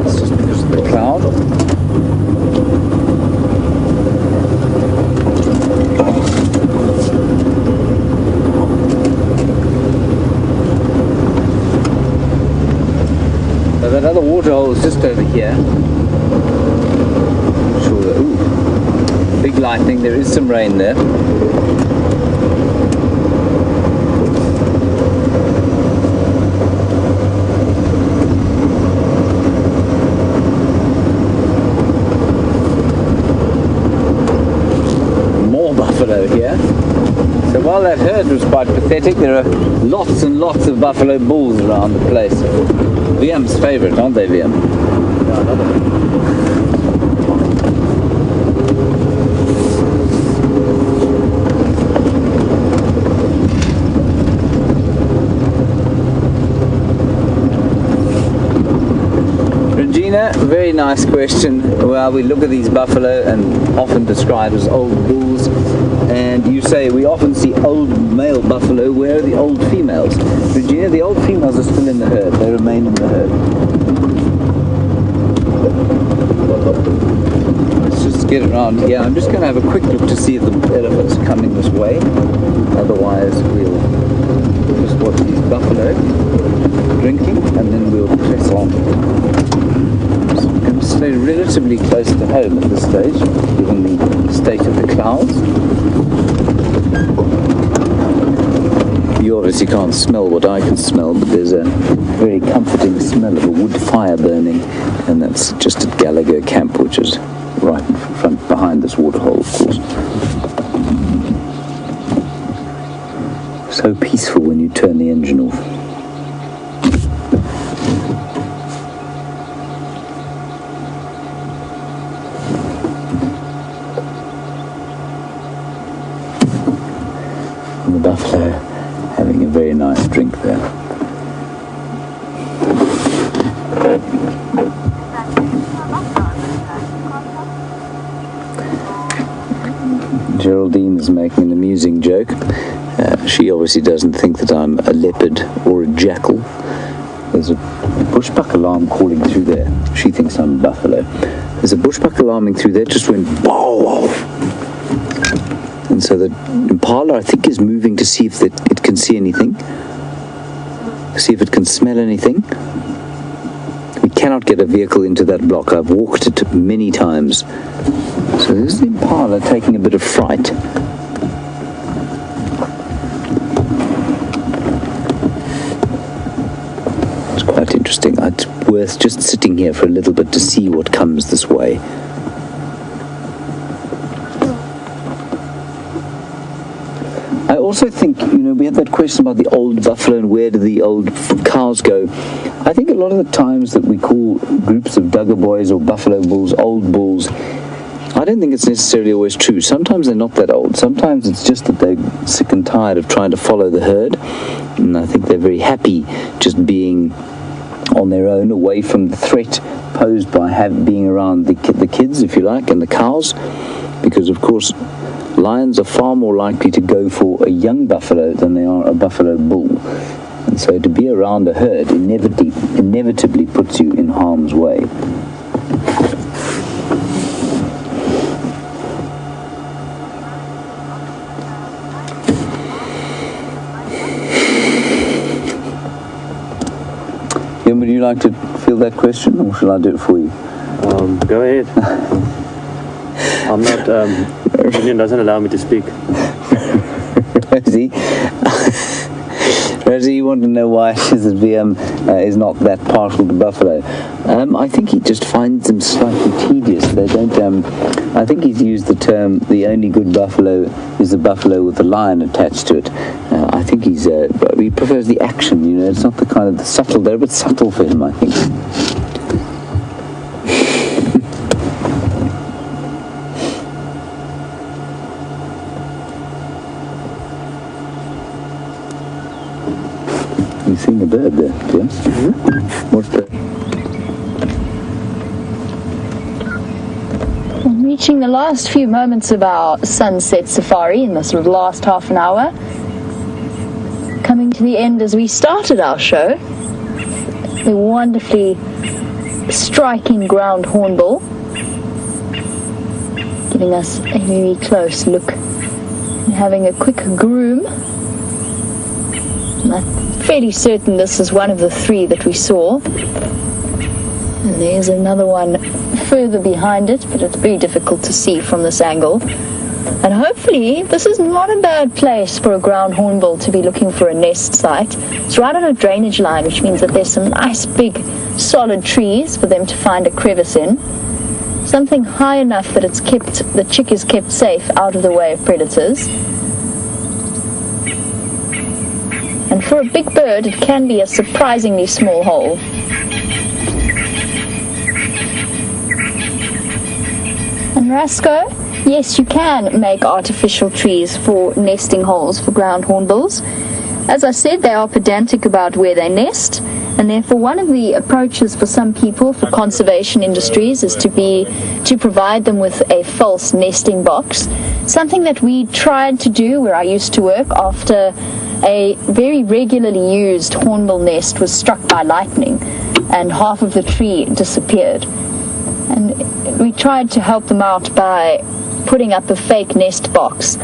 S3: It's just because of the cloud. That other water hole is just over here. I'm sure that, ooh, big lightning, there is some rain there. More buffalo here. So while that herd was quite pathetic, there are lots and lots of buffalo bulls around the place. VM's favourite, aren't they, VM? Yeah, another one. Regina, very nice question. Well, we look at these buffalo and often described as old bulls, and you say we often see old male buffalo. Where are the old females? Regina, the old females are still in the herd. They remain in the herd. Let's just get around here. I'm just going to have a quick look to see if the elephants are coming this way. Otherwise, we'll just watch these buffalo drinking, and then we'll press on. So I'm going to stay relatively close to home at this stage, given the state of the clouds. You obviously can't smell what I can smell, but there's a very comforting smell of a wood fire burning, and that's just at Gallagher Camp, which is right in front behind this waterhole, of course. So peaceful when you turn the engine off. And the buffalo having a very nice drink there. Geraldine is making an amusing joke. She obviously doesn't think that I'm a leopard or a jackal. There's a bushbuck alarm calling through there. She thinks I'm a buffalo. There's a bushbuck alarming through there, just went whoa. And so the impala, I think, is moving to see if it can see anything. See if it can smell anything. We cannot get a vehicle into that block. I've walked it many times. So there's the impala taking a bit of fright. It's quite interesting. It's worth just sitting here for a little bit to see what comes this way. I also think, you know, we had that question about the old buffalo and where do the old cows go. I think a lot of the times that we call groups of Duggar boys or buffalo bulls old bulls, I don't think it's necessarily always true. Sometimes they're not that old. Sometimes it's just that they're sick and tired of trying to follow the herd. And I think they're very happy just being on their own, away from the threat posed by being around the kids, if you like, and the cows. Because, of course, lions are far more likely to go for a young buffalo than they are a buffalo bull. And so to be around a herd inevitably puts you in harm's way. Would you like to field that question, or shall I do it for you?
S6: Go ahead. I'm not, Union doesn't allow me to speak.
S3: Rosie, Rosie, you want to know why it is that VM is not that partial to buffalo? I think he just finds them slightly tedious. They don't. I think he's used the term the only good buffalo is the buffalo with the lion attached to it. I think he prefers the action. You know, it's not the kind of the subtle. They're a bit subtle for him, I think. You've seen the bird there, James? Mm-hmm. What's that?
S1: I'm reaching the last few moments of our sunset safari in the sort of last half an hour. Coming to the end as we started our show. The wonderfully striking ground hornbill, giving us a very close look and having a quick groom. I'm fairly certain this is one of the three that we saw. And there's another one further behind it, but it's very difficult to see from this angle. And hopefully this is not a bad place for a ground hornbill to be looking for a nest site. It's right on a drainage line, which means that there's some nice big solid trees for them to find a crevice in. Something high enough that the chick is kept safe out of the way of predators. And for a big bird, it can be a surprisingly small hole. And Rasco, yes, you can make artificial trees for nesting holes for ground hornbills. As I said, they are pedantic about where they nest, and therefore one of the approaches for some people, for conservation industries, is to provide them with a false nesting box. Something that we tried to do where I used to work after a very regularly used hornbill nest was struck by lightning and half of the tree disappeared. And we tried to help them out by putting up a fake nest box.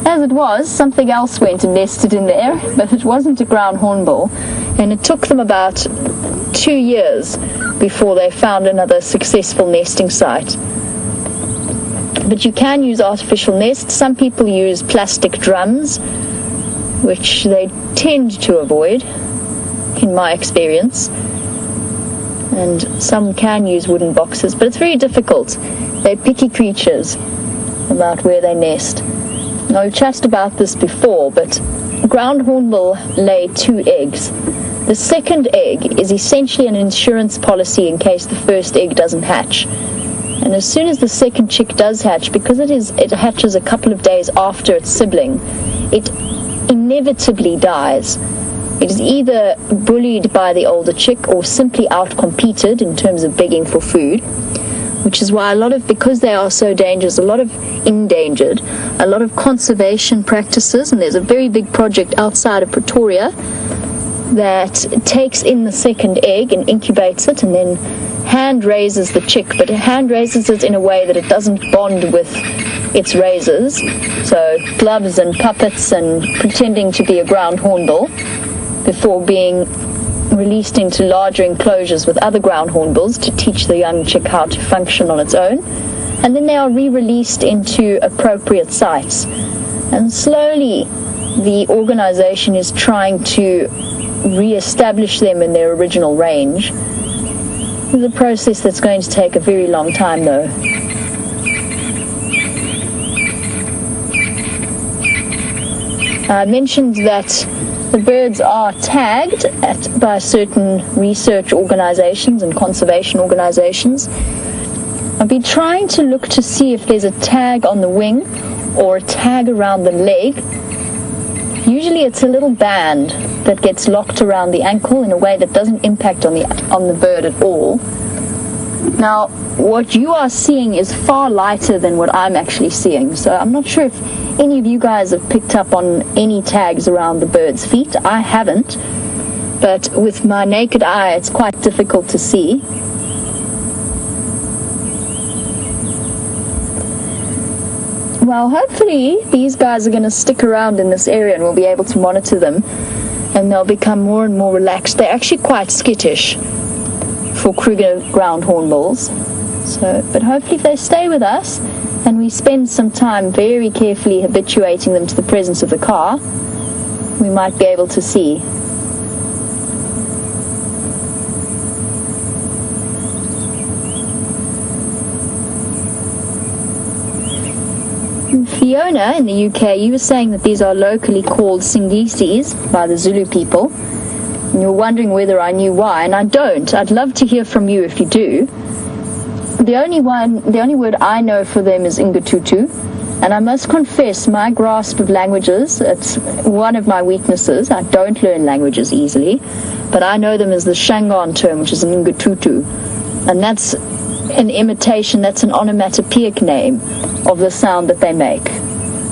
S1: As it was, something else went and nested in there, but it wasn't a ground hornbill, and it took them about 2 years before they found another successful nesting site. But you can use artificial nests. Some people use plastic drums, which they tend to avoid, in my experience. And some can use wooden boxes, but it's very difficult. They're picky creatures about where they nest. Now, we've chatted about this before, but ground hornbill lay 2 eggs. The second egg is essentially an insurance policy in case the first egg doesn't hatch. And as soon as the second chick does hatch, because it hatches a couple of days after its sibling, it inevitably dies. It is either bullied by the older chick or simply outcompeted in terms of begging for food, which is why because they are so dangerous, endangered, a lot of conservation practices, and there's a very big project outside of Pretoria that takes in the second egg and incubates it and then hand raises the chick, but it hand raises it in a way that it doesn't bond with its raisers. So gloves and puppets and pretending to be a ground hornbill before being released into larger enclosures with other ground hornbills to teach the young chick how to function on its own. And then they are re-released into appropriate sites. And slowly the organization is trying to re-establish them in their original range. It's a process that's going to take a very long time, though. I mentioned that the birds are tagged by certain research organizations and conservation organizations. I've been trying to look to see if there's a tag on the wing or a tag around the leg. Usually it's a little band that gets locked around the ankle in a way that doesn't impact on the bird at all. Now, what you are seeing is far lighter than what I'm actually seeing, so I'm not sure if any of you guys have picked up on any tags around the bird's feet. I haven't, but with my naked eye it's quite difficult to see. Well, hopefully these guys are going to stick around in this area and we'll be able to monitor them, and they'll become more and more relaxed. They're actually quite skittish for Kruger ground hornbills. But hopefully if they stay with us and we spend some time very carefully habituating them to the presence of the car, we might be able to see. Fiona, in the UK, you were saying that these are locally called Singisis by the Zulu people. And you're wondering whether I knew why, and I don't. I'd love to hear from you if you do. The only word I know for them is Ingatutu, and I must confess my grasp of languages, it's one of my weaknesses. I don't learn languages easily, but I know them as the Shangaan term, which is an Ingatutu, and that's an imitation, that's an onomatopoeic name of the sound that they make.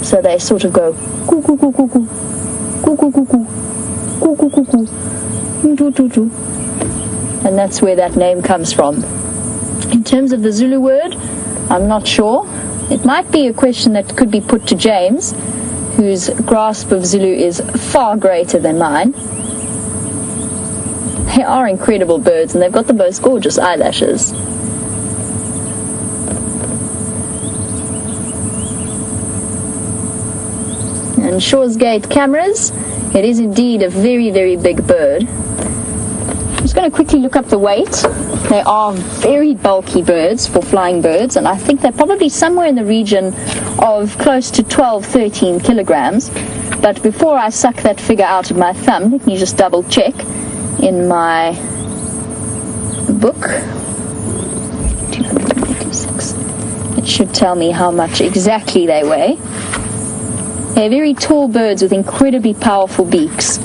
S1: So they sort of go coo coo coo coo coo coo coo coo coo coo coo coo coo. And that's where that name comes from. In terms of the Zulu word, I'm not sure. It might be a question that could be put to James, whose grasp of Zulu is far greater than mine. They are incredible birds, and they've got the most gorgeous eyelashes. And Shaw's Gate cameras, it is indeed a very, very big bird. I'm just going to quickly look up the weight. They are very bulky birds for flying birds, and I think they're probably somewhere in the region of close to 12-13 kilograms. But before I suck that figure out of my thumb, let me just double check in my book. 286. It should tell me how much exactly they weigh. They're very tall birds with incredibly powerful beaks.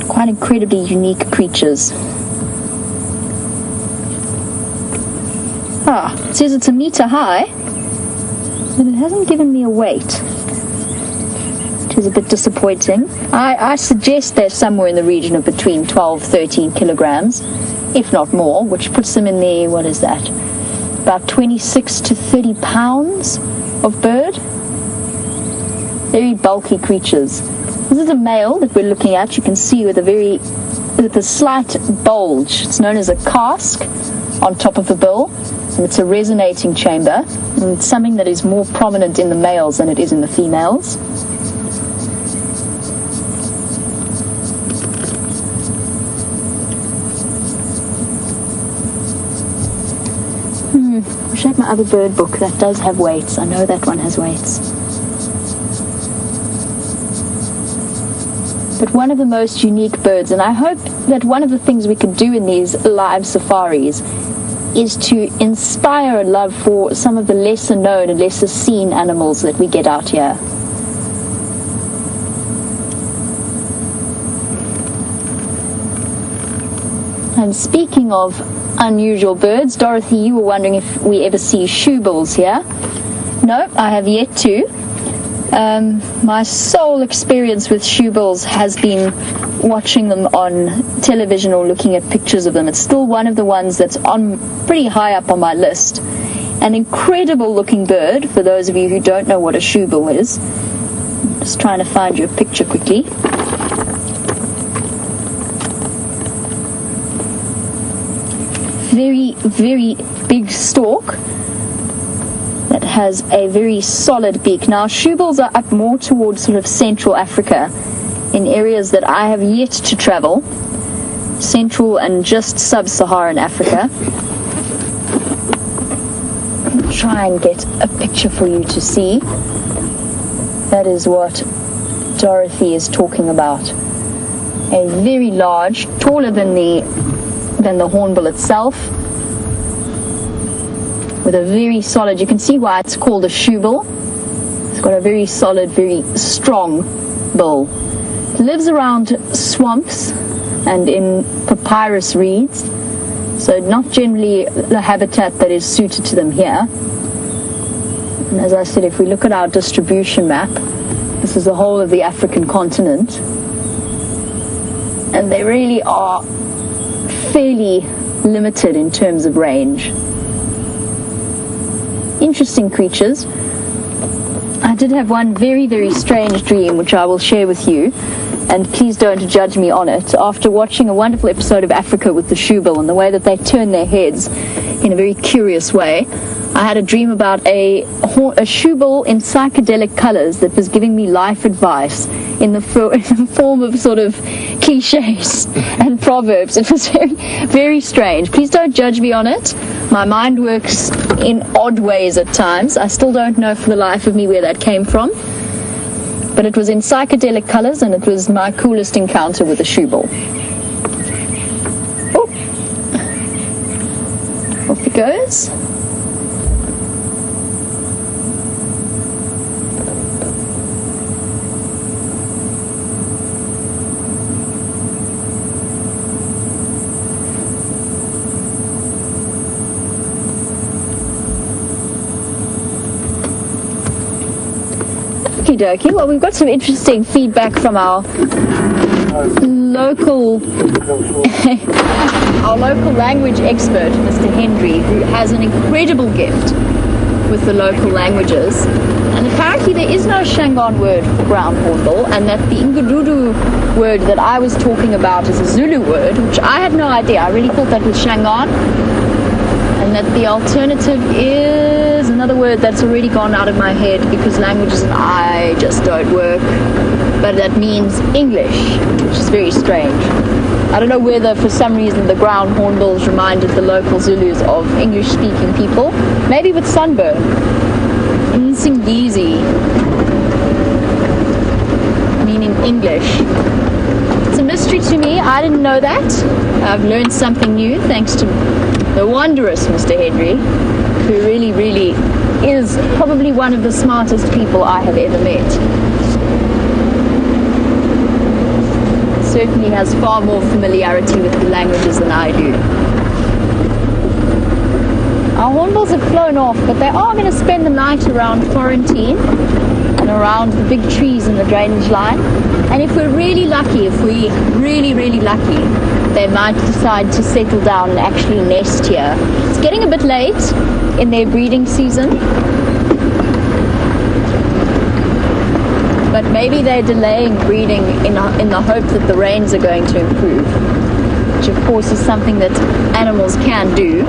S1: Quite incredibly unique creatures. It says it's 1 meter high, but it hasn't given me a weight, which is a bit disappointing. I suggest they're somewhere in the region of between 12-13 kilograms, if not more, which puts them in the, what is that, about 26 to 30 pounds of bird. Very bulky creatures. This is a male that we're looking at. You can see with a slight bulge. It's known as a casque on top of the bill, and it's a resonating chamber, and it's something that is more prominent in the males than it is in the females. Wish I had my other bird book. That does have weights. I know that one has weights. But one of the most unique birds, and I hope that one of the things we can do in these live safaris is to inspire a love for some of the lesser known and lesser seen animals that we get out here. And speaking of unusual birds, Dorothy, you were wondering if we ever see shoebills here. No, I have yet to. My sole experience with shoebills has been watching them on television or looking at pictures of them. It's still one of the ones that's on pretty high up on my list. An incredible looking bird, for those of you who don't know what a shoebill is. Just trying to find you a picture quickly. Very, very big stalk that has a very solid beak. Now, shoebills are up more towards sort of Central Africa, in areas that I have yet to travel. Central and just Sub-Saharan Africa. I'll try and get a picture for you to see. That is what Dorothy is talking about. A very large, taller than the hornbill itself, with a very solid, you can see why it's called a shoebill. It's got a very solid, very strong bill. It lives around swamps and in papyrus reeds, so not generally the habitat that is suited to them here. And as I said, if we look at our distribution map, this is the whole of the African continent, and they really are fairly limited in terms of range. Interesting creatures. I did have one very, very strange dream, which I will share with you, and please don't judge me on it. After watching a wonderful episode of Africa with the shoebill and the way that they turn their heads in a very curious way, I had a dream about a shoebill in psychedelic colors that was giving me life advice in the form of sort of cliches and proverbs. It was very, very strange. Please don't judge me on it. My mind works in odd ways at times. I still don't know for the life of me where that came from. But it was in psychedelic colors, and it was my coolest encounter with a shoebill. Oh. Off it goes. Okie dokie. Well, we've got some interesting feedback from our local language expert, Mr. Henry, who has an incredible gift with the local languages. And apparently there is no Shangaan word for ground hornbill, and that the Ngududu word that I was talking about is a Zulu word, which I had no idea. I really thought that was Shangaan. And that the alternative is another word that's already gone out of my head because languages and I just don't work. But that means English, which is very strange. I don't know whether for some reason the ground hornbills reminded the local Zulus of English-speaking people. Maybe with sunburn. Nsingisi, meaning English. It's a mystery to me. I didn't know that. I've learned something new thanks to the wondrous Mr. Henry, who really, really is probably one of the smartest people I have ever met. Certainly has far more familiarity with the languages than I do. Our hornbills have flown off, but they are going to spend the night around quarantine and around the big trees in the drainage line. And if we're really lucky, really lucky, they might decide to settle down and actually nest here. It's getting a bit late in their breeding season, but maybe they're delaying breeding in the hope that the rains are going to improve, which of course is something that animals can do.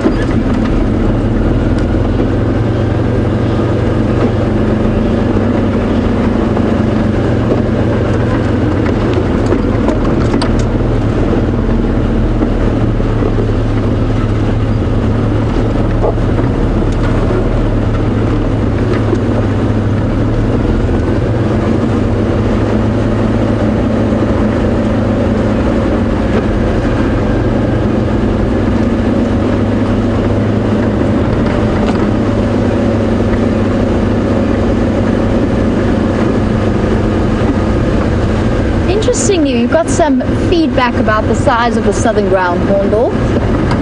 S1: Interestingly, we've got some feedback about the size of the southern ground hornbill.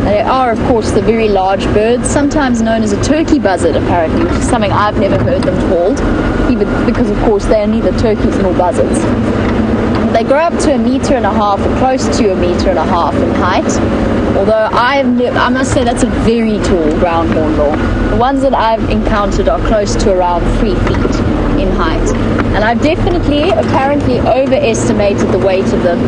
S1: They are, of course, the very large birds, sometimes known as a turkey buzzard, apparently, which is something I've never heard them called, even because, of course, they are neither turkeys nor buzzards. They grow up to 1.5 meters or close to 1.5 meters in height, although I must say that's a very tall ground hornbill. The ones that I've encountered are close to around 3 feet in height. And I've definitely, apparently, overestimated the weight of them,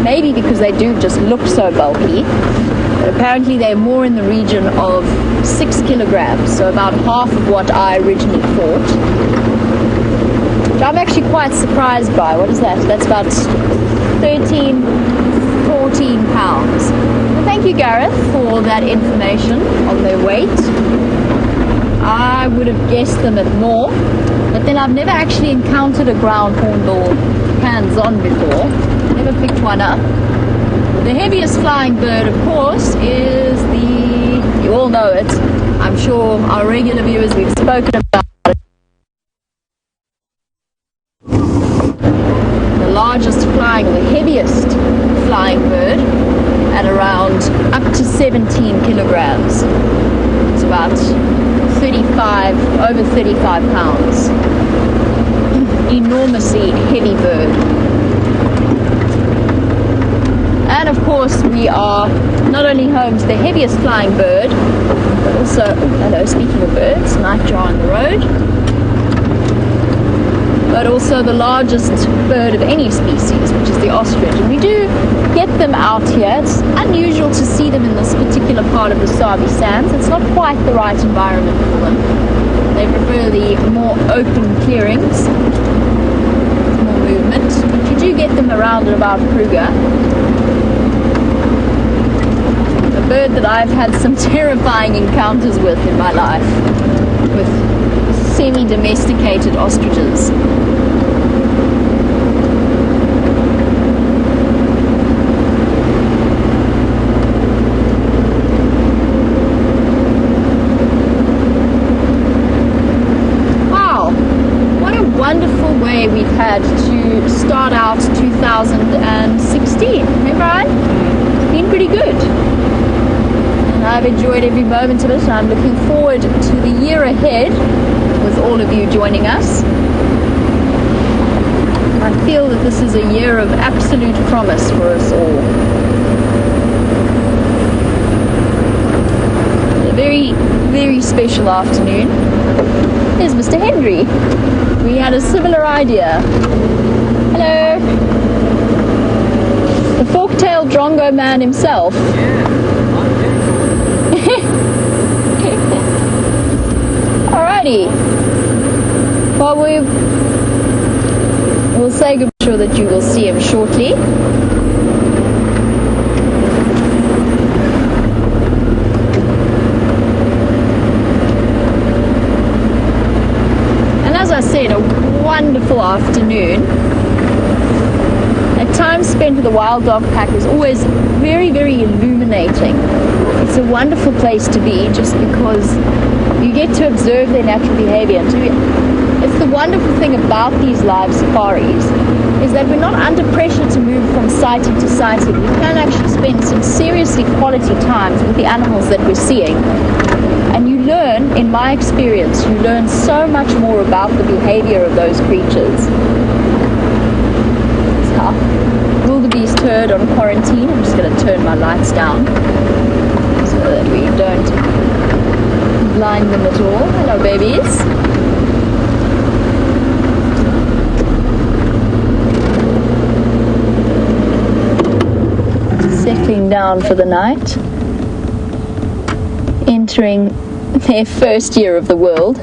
S1: maybe because they do just look so bulky. But apparently they're more in the region of 6 kilograms, so about half of what I originally thought. Which I'm actually quite surprised by. What is that? That's about 13, 14 pounds. Well, thank you, Gareth, for that information on their weight. I would have guessed them at more. But then I've never actually encountered a ground hornbill hands-on before. Never picked one up. The heaviest flying bird, of course, is you all know it. I'm sure our regular viewers, we've spoken about it. The heaviest flying bird at around up to 17 kilograms. It's about over 35 pounds. Enormously heavy bird. And of course we are not only home to the heaviest flying bird, but also, hello, speaking of birds, Nat.Geo on the road. but also the largest bird of any species, which is the ostrich. And we do get them out here. It's unusual to see them in this particular part of the Sabi Sands. It's not quite the right environment for them. They prefer the more open clearings, more movement. But you do get them around and about Kruger. A bird that I've had some terrifying encounters with in my life, with semi-domesticated ostriches. Wow, what a wonderful way we've had to start out 2016. Hey Brian? It's been pretty good. I've enjoyed every moment of it, and I'm looking forward to the year ahead with all of you joining us. I feel that this is a year of absolute promise for us all. A very, very special afternoon. Here's Mr. Henry. We had a similar idea. Hello. The fork-tailed drongo man himself. Alrighty. Well, we'll say goodbye. I'm sure that you will see him shortly. And as I said, a wonderful afternoon. A time spent with the wild dog pack is always very, very illuminating. It's a wonderful place to be just because you get to observe their natural behavior. It's the wonderful thing about these live safaris is that we're not under pressure to move from sighting to sighting. We can actually spend some seriously quality times with the animals that we're seeing. And you learn, in my experience, you learn so much more about the behavior of those creatures. So, wildebeest herd on quarantine. I'm just going to turn my lights down so that we don't blind them at all. Hello, babies. Settling down for the night, entering their first year of the world.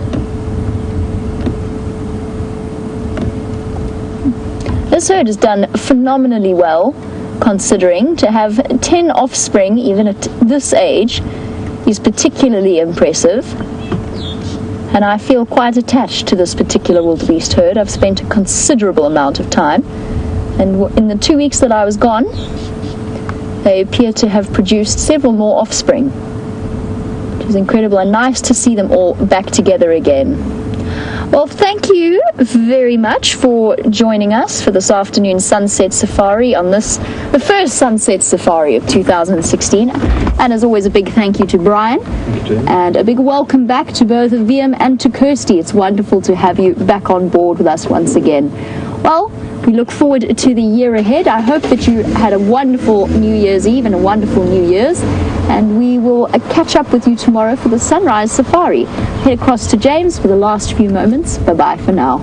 S1: This herd has done phenomenally well, considering. To have 10 offspring, even at this age, is particularly impressive. And I feel quite attached to this particular wildebeest herd. I've spent a considerable amount of time. And in the 2 weeks that I was gone, they appear to have produced several more offspring, which is incredible and nice to see them all back together again. Well, thank you very much for joining us for this afternoon sunset safari on the first sunset safari of 2016. And as always, a big thank you to Brian. And a big welcome back to both VM and to Kirsty. It's wonderful to have you back on board with us once again. Well, we look forward to the year ahead. I hope that you had a wonderful New Year's Eve and a wonderful New Year's. And we will catch up with you tomorrow for the sunrise safari. Head across to James for the last few moments. Bye-bye for now.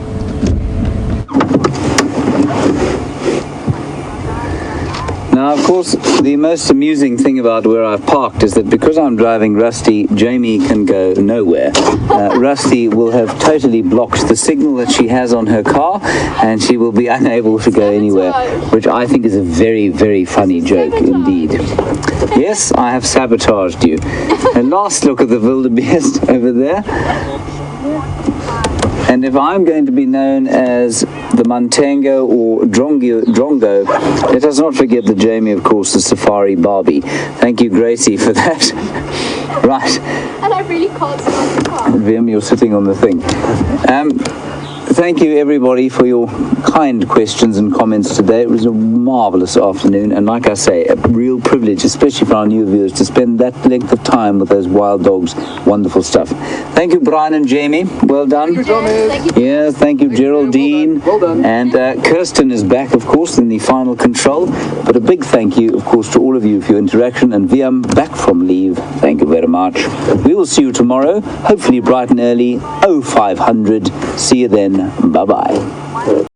S3: Now, of course, the most amusing thing about where I've parked is that because I'm driving Rusty, Jamie can go nowhere. Rusty will have totally blocked the signal that she has on her car, and she will be unable to go anywhere, which I think is a very, very funny joke indeed. Yes, I have sabotaged you. And last look at the wildebeest over there. And if I'm going to be known as the Mantango or Drongo, let us not forget that Jamie, of course, is Safari Barbie. Thank you, Gracie, for that. Right.
S1: And I really can't start the car.
S3: Vim, you're sitting on the thing. Thank you, everybody, for your kind questions and comments today. It was a marvelous afternoon, and like I say, a real privilege, especially for our new viewers, to spend that length of time with those wild dogs. Wonderful stuff. Thank you, Brian and Jamie. Well done.
S1: Thank you.
S3: Yes, thank you, Geraldine.
S6: Well done.
S3: And Kirsten is back, of course, in the final control. But a big thank you, of course, to all of you for your interaction. And VM, back from leave. Thank you very much. We will see you tomorrow, hopefully bright and early, 0500. See you then. Bye-bye.